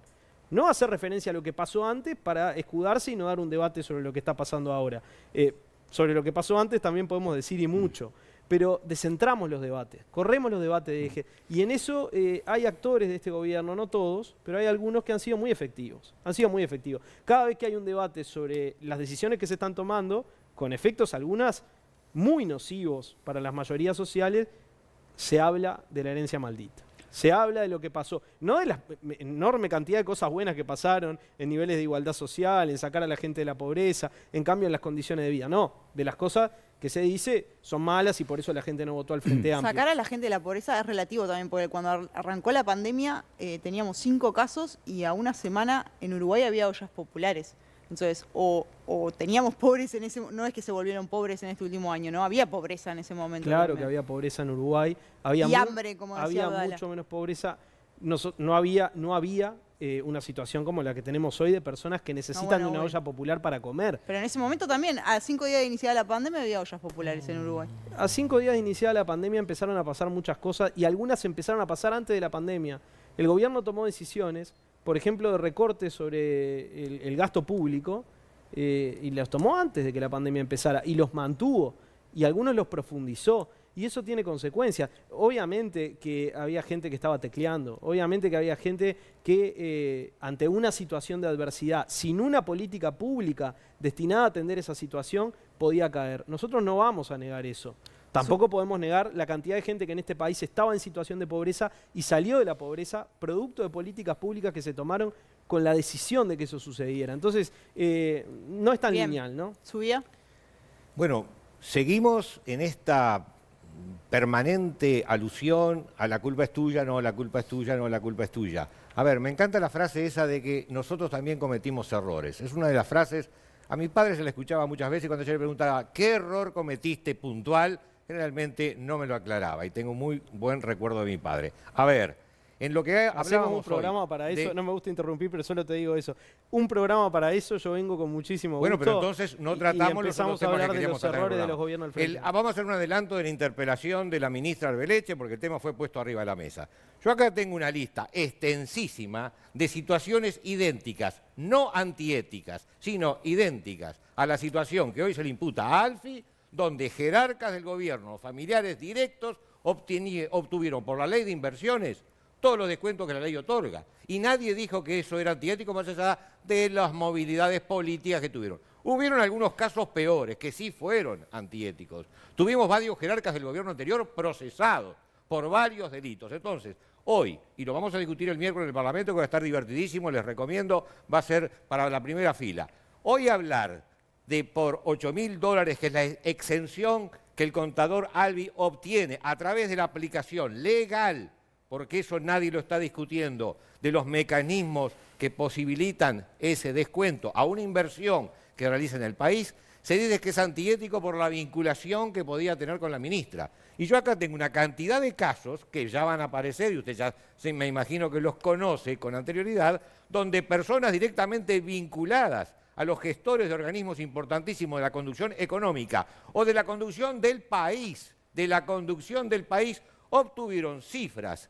No hacer referencia a lo que pasó antes para escudarse y no dar un debate sobre lo que está pasando ahora. Sobre lo que pasó antes también podemos decir y mucho, pero descentramos los debates, corremos los debates de eje. Y en eso hay actores de este gobierno, no todos, pero hay algunos que han sido muy efectivos. Han sido muy efectivos. Cada vez que hay un debate sobre las decisiones que se están tomando, con efectos algunas muy nocivos para las mayorías sociales, se habla de la herencia maldita. Se habla de lo que pasó, no de la enorme cantidad de cosas buenas que pasaron en niveles de igualdad social, en sacar a la gente de la pobreza, en cambio en las condiciones de vida. No, de las cosas que se dice son malas y por eso la gente no votó al Frente Amplio. Sacar a la gente de la pobreza es relativo también, porque cuando arrancó la pandemia teníamos 5 casos y a una semana en Uruguay había ollas populares. Entonces, o teníamos pobres en ese... No es que se volvieron pobres en este último año, ¿no? Había pobreza en ese momento. Claro también. que había pobreza en Uruguay. Había y hambre, como decía había Abdala. mucho menos pobreza. No había una situación como la que tenemos hoy de personas que necesitan de una olla popular para comer. Pero en ese momento también, a 5 días de iniciada la pandemia, había ollas populares en Uruguay. A 5 días de iniciada la pandemia empezaron a pasar muchas cosas y algunas empezaron a pasar antes de la pandemia. El gobierno tomó decisiones, por ejemplo, de recortes sobre el gasto público y los tomó antes de que la pandemia empezara y los mantuvo y algunos los profundizó. Y eso tiene consecuencias. Obviamente que había gente que estaba tecleando, obviamente que había gente que ante una situación de adversidad, sin una política pública destinada a atender esa situación, podía caer. Nosotros no vamos a negar eso. Tampoco podemos negar la cantidad de gente que en este país estaba en situación de pobreza y salió de la pobreza producto de políticas públicas que se tomaron con la decisión de que eso sucediera. Entonces, no es tan lineal, ¿no? ¿Subía? Bueno, seguimos en esta permanente alusión a la culpa es tuya, no, la culpa es tuya, no, la culpa es tuya. A ver, me encanta la frase esa de que nosotros también cometimos errores. Es una de las frases, a mi padre se la escuchaba muchas veces cuando yo le preguntaba ¿qué error cometiste puntual? Generalmente no me lo aclaraba y tengo muy buen recuerdo de mi padre. A ver, en lo que hacemos un programa hoy para eso, no me gusta interrumpir, pero solo te digo eso. Un programa para eso, yo vengo con muchísimo gusto. Bueno, pero entonces no tratamos los otros temas que queríamos tratar. Errores de los gobiernos del Frente. Vamos a hacer un adelanto de la interpelación de la ministra Arbeleche, porque el tema fue puesto arriba de la mesa. Yo acá tengo una lista extensísima de situaciones idénticas, no antiéticas, sino idénticas a la situación que hoy se le imputa a Alfi, donde jerarcas del gobierno, familiares directos, obtuvieron por la ley de inversiones todos los descuentos que la ley otorga. Y nadie dijo que eso era antiético más allá de las movilidades políticas que tuvieron. Hubieron algunos casos peores, que sí fueron antiéticos. Tuvimos varios jerarcas del gobierno anterior procesados por varios delitos. Entonces, hoy, y lo vamos a discutir el miércoles en el Parlamento, que va a estar divertidísimo, les recomiendo, va a ser para la primera fila. Hoy hablar de por $8.000, que es la exención que el contador Alvi obtiene a través de la aplicación legal, porque eso nadie lo está discutiendo, de los mecanismos que posibilitan ese descuento a una inversión que realiza en el país, se dice que es antiético por la vinculación que podía tener con la ministra. Y yo acá tengo una cantidad de casos que ya van a aparecer, y usted ya me imagino que los conoce con anterioridad, donde personas directamente vinculadas a los gestores de organismos importantísimos de la conducción económica o de la conducción del país, obtuvieron cifras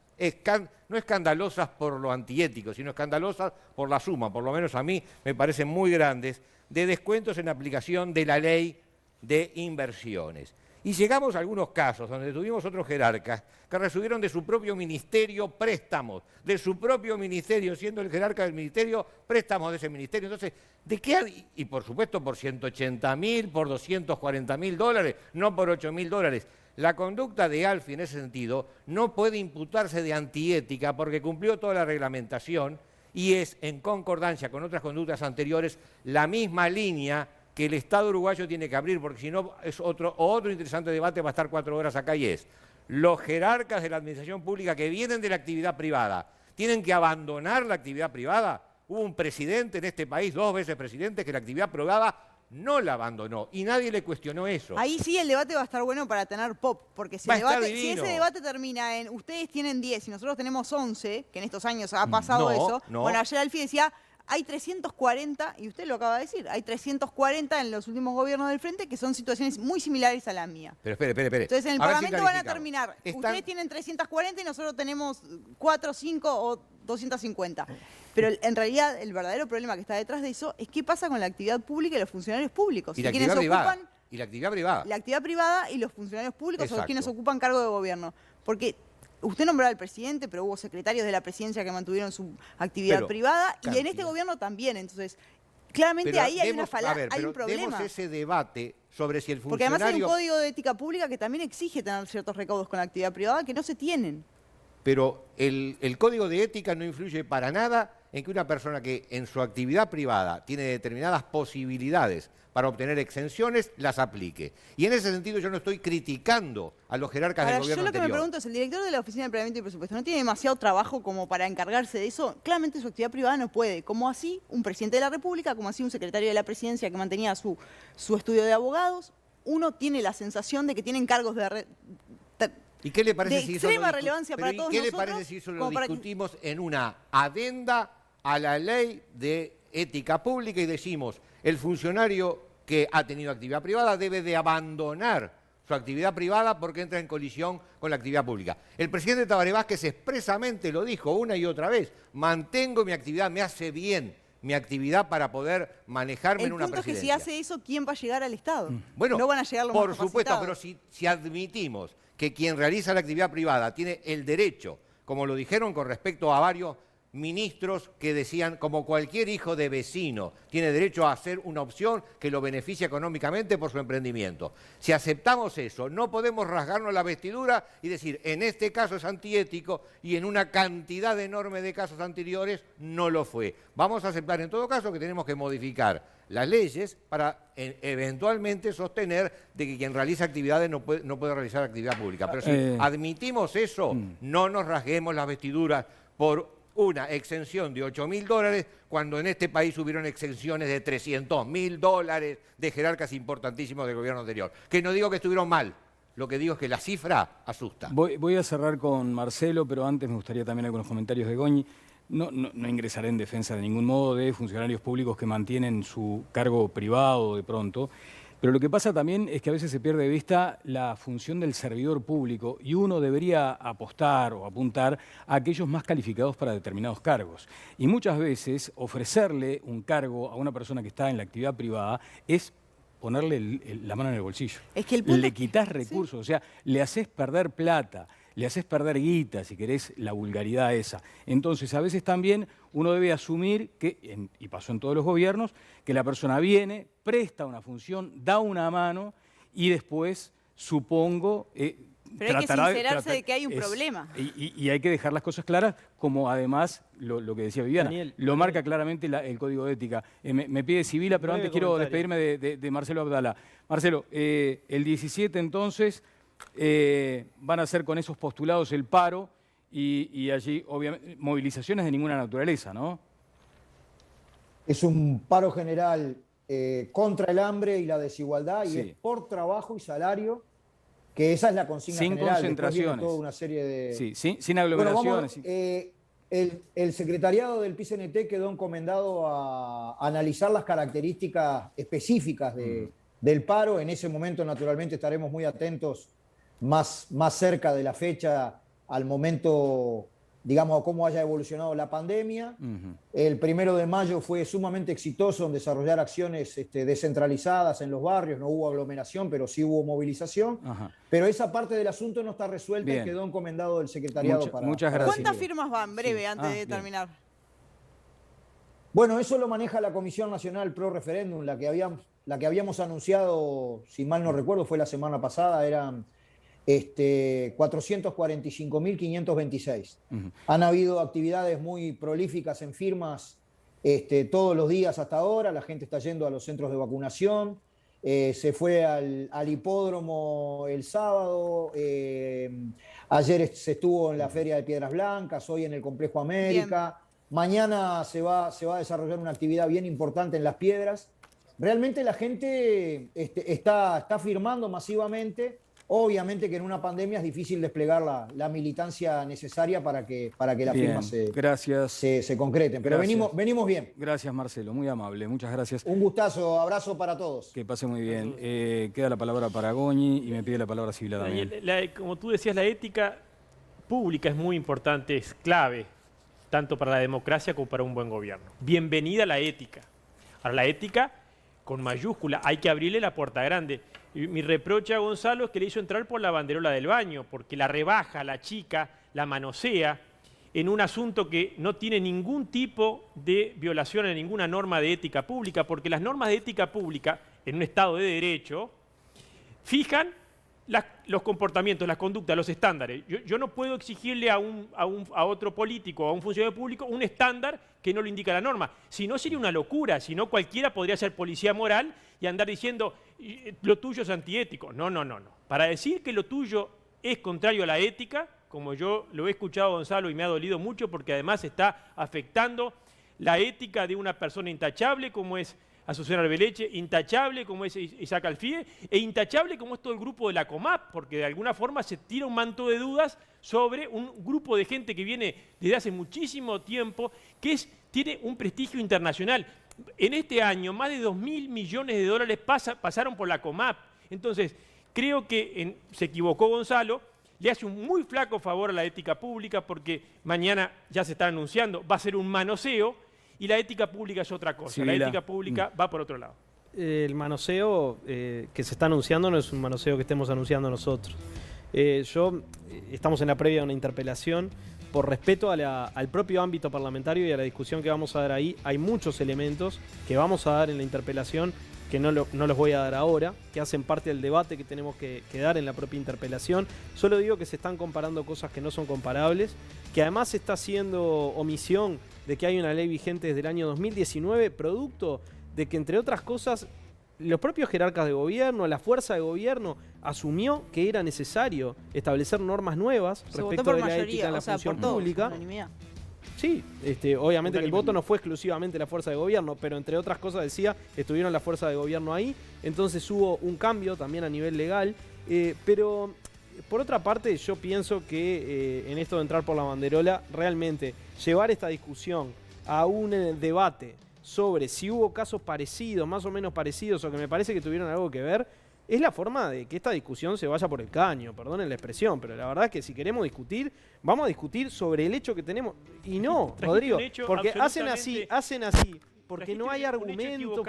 no escandalosas por lo antiético, sino escandalosas por la suma, por lo menos a mí me parecen muy grandes, de descuentos en aplicación de la ley de inversiones. Y llegamos a algunos casos donde tuvimos otros jerarcas que recibieron de su propio ministerio préstamos, de su propio ministerio, siendo el jerarca del ministerio, préstamos de ese ministerio. Entonces, ¿de qué? Y por supuesto por $180.000, por $240.000, no por $8.000. La conducta de Alfi en ese sentido no puede imputarse de antiética porque cumplió toda la reglamentación y es, en concordancia con otras conductas anteriores, la misma línea que el Estado uruguayo tiene que abrir, porque si no es otro interesante debate, va a estar 4 horas acá, y es, los jerarcas de la administración pública que vienen de la actividad privada, ¿tienen que abandonar la actividad privada? Hubo un presidente en este país, 2 veces presidente, que la actividad privada no la abandonó y nadie le cuestionó eso. Ahí sí el debate va a estar bueno para tener pop, porque si, Va a estar si divino. ese debate termina en ustedes tienen 10 y nosotros tenemos 11, que en estos años ha pasado No, eso, no. bueno, ayer Alfie decía, hay 340, y usted lo acaba de decir, hay 340 en los últimos gobiernos del Frente que son situaciones muy similares a la mía. Pero espere. Entonces en el A ver si Parlamento van a clarificamos. terminar, Están- ustedes tienen 340 y nosotros tenemos 4, 5 o 250. Pero en realidad el verdadero problema que está detrás de eso es qué pasa con la actividad pública y los funcionarios públicos. Y la quienes actividad privada. ocupan Y la actividad privada. la actividad privada y los funcionarios públicos son Exacto. quienes ocupan cargo de gobierno. Porque usted nombraba al presidente, pero hubo secretarios de la presidencia que mantuvieron su actividad Pero, privada y en cantidad. este gobierno también. Entonces, claramente Pero ahí hay una a ver, hay pero un problema. demos ese debate sobre si el Porque además hay un funcionario... código de ética pública que también exige tener ciertos recaudos con la actividad privada que no se tienen. Pero el código de ética no influye para nada en que una persona que en su actividad privada tiene determinadas posibilidades para obtener exenciones, las aplique. Y en ese sentido yo no estoy criticando a los jerarcas Ahora, del gobierno yo lo que me anterior. pregunto es, ¿el director de la Oficina de Planeamiento y Presupuesto no tiene demasiado trabajo como para encargarse de eso? Claramente su actividad privada no puede. Como así un presidente de la República, como así un secretario de la Presidencia que mantenía su estudio de abogados, uno tiene la sensación de que tienen cargos ¿Y qué le parece de si eso lo extrema discu- relevancia pero para ¿y todos qué le nosotros, parece si eso lo como para que- discutimos en una adenda a la ley de ética pública y decimos, el funcionario que ha tenido actividad privada debe de abandonar su actividad privada porque entra en colisión con la actividad pública? El presidente Tabaré Vázquez expresamente lo dijo una y otra vez, mantengo mi actividad, me hace bien mi actividad para poder manejarme El en una punto es que presidencia. si hace eso, ¿quién va a llegar al Estado? Bueno, no van a llegar los por más supuesto, capacitados. pero si admitimos que quien realiza la actividad privada tiene el derecho, como lo dijeron con respecto a varios ministros que decían, como cualquier hijo de vecino, tiene derecho a hacer una opción que lo beneficia económicamente por su emprendimiento. Si aceptamos eso, no podemos rasgarnos la vestidura y decir, en este caso es antiético y en una cantidad enorme de casos anteriores no lo fue. Vamos a aceptar en todo caso que tenemos que modificar las leyes para eventualmente sostener de que quien realiza actividades no puede realizar actividad pública. Pero si admitimos eso, no nos rasguemos las vestiduras por una exención de $8.000 cuando en este país hubieron exenciones de $300.000 de jerarcas importantísimos del gobierno anterior. Que no digo que estuvieron mal, lo que digo es que la cifra asusta. Voy a cerrar con Marcelo, pero antes me gustaría también algunos comentarios de Goñi. No ingresaré en defensa de ningún modo de funcionarios públicos que mantienen su cargo privado de pronto, pero lo que pasa también es que a veces se pierde de vista la función del servidor público y uno debería apostar o apuntar a aquellos más calificados para determinados cargos. Y muchas veces ofrecerle un cargo a una persona que está en la actividad privada es ponerle la mano en el bolsillo. Es que el punto le es que- quitas recursos, o sea, le haces perder plata, le haces perder guita, si querés, la vulgaridad esa. Entonces, a veces también uno debe asumir que, y pasó en todos los gobiernos, que la persona viene, presta una función, da una mano y después, supongo, Pero hay que sincerarse de que hay un problema. Y hay que dejar las cosas claras, como además lo que decía Viviana, Daniel, lo marca claramente el Código de Ética. Me pide Sibila, pero Breve antes quiero comentario. despedirme de Marcelo Abdala. Marcelo, el 17 entonces van a hacer con esos postulados el paro y allí, obviamente, movilizaciones de ninguna naturaleza, ¿no? Es un paro general contra el hambre y la desigualdad y Sí. es por trabajo y salario, que esa es la consigna Sin general. Después viene concentraciones. toda una serie de... Sí, sin Bueno, aglomeraciones. el secretariado del PCNT quedó encomendado a analizar las características específicas del paro. En ese momento, naturalmente, estaremos muy atentos más cerca de la fecha al momento, digamos, a cómo haya evolucionado la pandemia. El 1 de mayo fue sumamente exitoso en desarrollar acciones descentralizadas en los barrios. No hubo aglomeración, pero sí hubo movilización. Ajá. Pero esa parte del asunto no está resuelta Bien. y quedó encomendado del secretariado Muchas para gracias. ¿Cuántas decidir. firmas van? Breve, antes de bien. terminar. Bueno, eso lo maneja la Comisión Nacional Pro Referéndum, la que habíamos anunciado, si mal no recuerdo, fue la semana pasada, eran 445.526. Han habido actividades muy prolíficas en firmas todos los días hasta ahora, la gente está yendo a los centros de vacunación, se fue al hipódromo el sábado, ayer se estuvo en la Feria de Piedras Blancas, hoy en el Complejo América. Mañana se va a desarrollar una actividad bien importante en Las Piedras, realmente la gente está firmando masivamente. Obviamente que en una pandemia es difícil desplegar la militancia necesaria para que las Bien, firmas gracias. se concreten. Pero Gracias. venimos bien. Gracias, Marcelo, muy amable, muchas gracias. Un gustazo, abrazo para todos. Que pase muy bien. Queda la palabra para Goñi y me pide la palabra Silvia también. Como tú decías, la ética pública es muy importante, es clave, tanto para la democracia como para un buen gobierno. Bienvenida la ética. Ahora, la ética con mayúscula, hay que abrirle la puerta grande. Y mi reproche a Gonzalo es que le hizo entrar por la banderola del baño, porque la rebaja, la chica, la manosea en un asunto que no tiene ningún tipo de violación a ninguna norma de ética pública, porque las normas de ética pública, en un Estado de Derecho, fijan los comportamientos, las conductas, los estándares. Yo no puedo exigirle a otro político o a un funcionario público un estándar que no lo indica la norma. Si no, sería una locura. Si no, cualquiera podría ser policía moral y andar diciendo lo tuyo es antiético. No. Para decir que lo tuyo es contrario a la ética, como yo lo he escuchado a Gonzalo y me ha dolido mucho porque además está afectando la ética de una persona intachable como es Azucena Arbeleche, intachable como es Isaac Alfie, e intachable como es todo el grupo de la COMAP, porque de alguna forma se tira un manto de dudas sobre un grupo de gente que viene desde hace muchísimo tiempo, que tiene un prestigio internacional. En este año, más de 2.000 millones de dólares pasaron por la COMAP. Entonces, creo que se equivocó Gonzalo, le hace un muy flaco favor a la ética pública, porque mañana ya se está anunciando, va a ser un manoseo, y la ética pública es otra cosa. La ética pública va por otro lado. El manoseo que se está anunciando no es un manoseo que estemos anunciando nosotros. Estamos en la previa de una interpelación. Por respeto al propio ámbito parlamentario y a la discusión que vamos a dar ahí, hay muchos elementos que vamos a dar en la interpelación que no los voy a dar ahora, que hacen parte del debate que tenemos que dar en la propia interpelación. Solo digo que se están comparando cosas que no son comparables, que además se está haciendo omisión de que hay una ley vigente desde el año 2019, producto de que, entre otras cosas, los propios jerarcas de gobierno, la fuerza de gobierno, asumió que era necesario establecer normas nuevas respecto de la ética en la función pública. Sí, obviamente que el voto no fue exclusivamente la fuerza de gobierno, pero entre otras cosas decía, estuvieron la fuerza de gobierno ahí, entonces hubo un cambio también a nivel legal, pero por otra parte yo pienso que en esto de entrar por la banderola, realmente llevar esta discusión a un debate sobre si hubo casos parecidos, más o menos parecidos, o que me parece que tuvieron algo que ver, es la forma de que esta discusión se vaya por el caño, perdonen la expresión, pero la verdad es que si queremos discutir, vamos a discutir sobre el hecho que tenemos. Y no, Rodrigo, porque hacen así, porque no hay argumento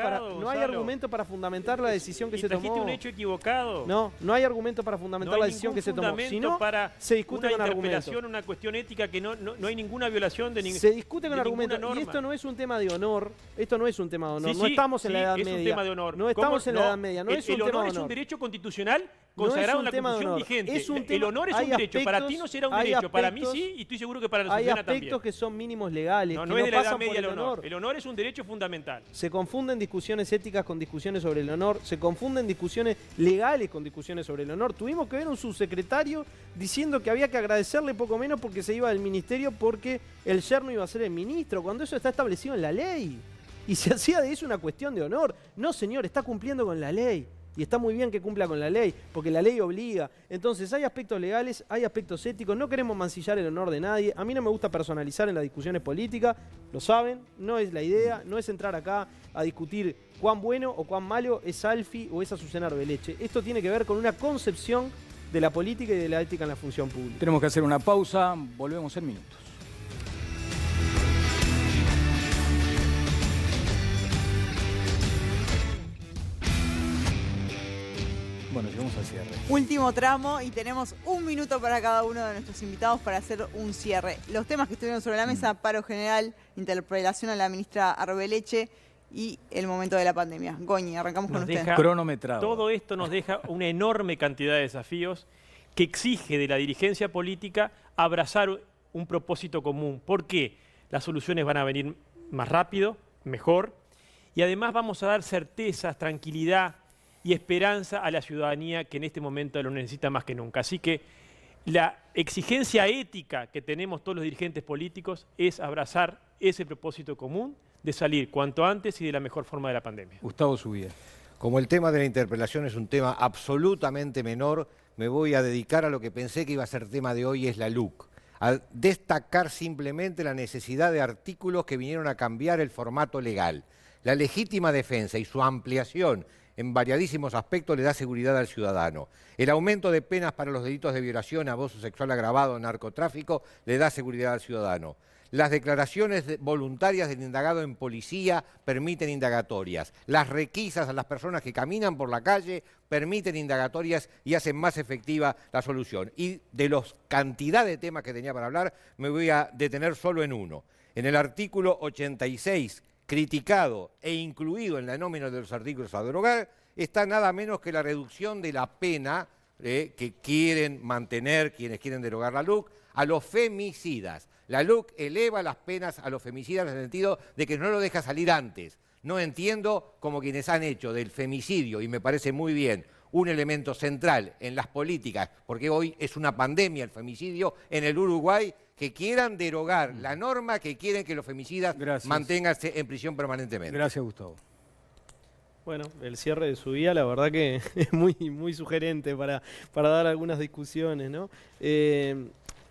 para fundamentar la decisión que se tomó. ¿Trajiste un hecho equivocado? No hay argumento para fundamentar la decisión que se tomó. Si no, se discute con argumentos. Una cuestión ética que no hay ninguna violación de ninguna. Se discute con argumentos. Y esto no es un tema de honor. Esto no es un tema de honor. No estamos en la Edad Media. Es un tema de honor. No estamos en la Edad Media. No es un tema de honor. El honor es un derecho constitucional consagrado en la Constitución vigente. El honor es un derecho. Para ti no será un derecho. Para mí sí, y estoy seguro que para la sociedad también. Hay aspectos que son mínimos legales. No es de la Edad Media el honor. El honor es un derecho fundamental. Se confunden discusiones éticas con discusiones sobre el honor, se confunden discusiones legales con discusiones sobre el honor. Tuvimos que ver un subsecretario diciendo que había que agradecerle poco menos porque se iba del ministerio porque el yerno iba a ser el ministro, cuando eso está establecido en la ley. Y se hacía de eso una cuestión de honor. No, señor, está cumpliendo con la ley. Y está muy bien que cumpla con la ley, porque la ley obliga. Entonces hay aspectos legales, hay aspectos éticos, no queremos mancillar el honor de nadie. A mí no me gusta personalizar en las discusiones políticas, lo saben, no es la idea, no es entrar acá a discutir cuán bueno o cuán malo es Alfie o es Azucena Arbeleche. Esto tiene que ver con una concepción de la política y de la ética en la función pública. Tenemos que hacer una pausa, volvemos en minutos. Bueno, llegamos al cierre. Último tramo y tenemos un minuto para cada uno de nuestros invitados para hacer un cierre. Los temas que estuvieron sobre la mesa, paro general, interpelación a la ministra Arbeleche y el momento de la pandemia. Goñi, arrancamos con usted. Cronometrado. Todo esto nos deja una enorme cantidad de desafíos que exige de la dirigencia política abrazar un propósito común. ¿Por qué? Las soluciones van a venir más rápido, mejor, y además vamos a dar certezas, tranquilidad y esperanza a la ciudadanía que en este momento lo necesita más que nunca. Así que exigencia ética que tenemos todos los dirigentes políticos es abrazar ese propósito común de salir cuanto antes y de la mejor forma de la pandemia. Gustavo Zubia. Como el tema de la interpelación es un tema absolutamente menor, me voy a dedicar a lo que pensé que iba a ser tema de hoy, es la LUC. A destacar simplemente la necesidad de artículos que vinieron a cambiar el formato legal. La legítima defensa y su ampliación en variadísimos aspectos le da seguridad al ciudadano. El aumento de penas para los delitos de violación, abuso sexual agravado, narcotráfico, le da seguridad al ciudadano. Las declaraciones voluntarias del indagado en policía permiten indagatorias. Las requisas a las personas que caminan por la calle permiten indagatorias y hacen más efectiva la solución. Y de la cantidad de temas que tenía para hablar, me voy a detener solo en uno. En el artículo 86, criticado e incluido en la nómina de los artículos a derogar, está nada menos que la reducción de la pena que quieren mantener quienes quieren derogar la LUC a los femicidas. La LUC eleva las penas a los femicidas en el sentido de que no lo deja salir antes. No entiendo como quienes han hecho del femicidio, y me parece muy bien, un elemento central en las políticas, porque hoy es una pandemia el femicidio en el Uruguay, que quieran derogar la norma que quieren que los femicidas manténganse en prisión permanentemente. Gracias, Gustavo. Bueno, el cierre de su día, la verdad que es muy sugerente para dar algunas discusiones, ¿no?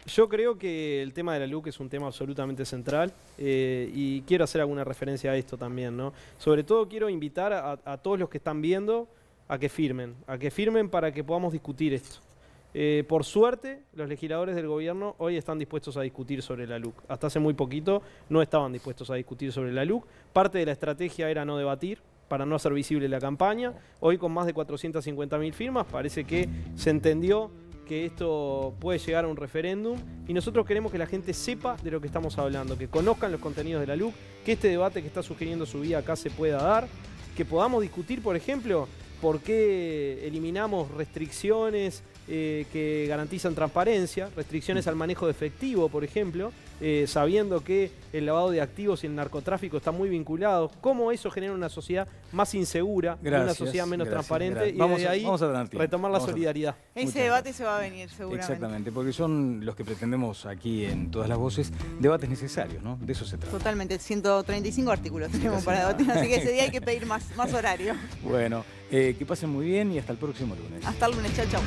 Yo creo que el tema de la LUC es un tema absolutamente central y quiero hacer alguna referencia a esto también, ¿no? Sobre todo quiero invitar a todos los que están viendo a que firmen para que podamos discutir esto. Por suerte, los legisladores del gobierno hoy están dispuestos a discutir sobre la LUC. Hasta hace muy poquito no estaban dispuestos a discutir sobre la LUC. Parte de la estrategia era no debatir, para no hacer visible la campaña. Hoy, con más de 450.000 firmas, parece que se entendió que esto puede llegar a un referéndum y nosotros queremos que la gente sepa de lo que estamos hablando, que conozcan los contenidos de la LUC, que este debate que está sugiriendo su vía acá se pueda dar, que podamos discutir, por ejemplo, por qué eliminamos restricciones que garantizan transparencia, restricciones al manejo de efectivo, por ejemplo, sabiendo que el lavado de activos y el narcotráfico están muy vinculados, cómo eso genera una sociedad más insegura, una sociedad menos transparente, y desde ahí retomar la solidaridad. Ese debate se va a venir seguramente. Exactamente, porque son los que pretendemos aquí en Todas las Voces, debates necesarios, ¿no? De eso se trata. Totalmente, 135 artículos tenemos para debatir, así que ese día hay que pedir más horario. Bueno, que pasen muy bien y hasta el próximo lunes. Hasta el lunes, chao, chao.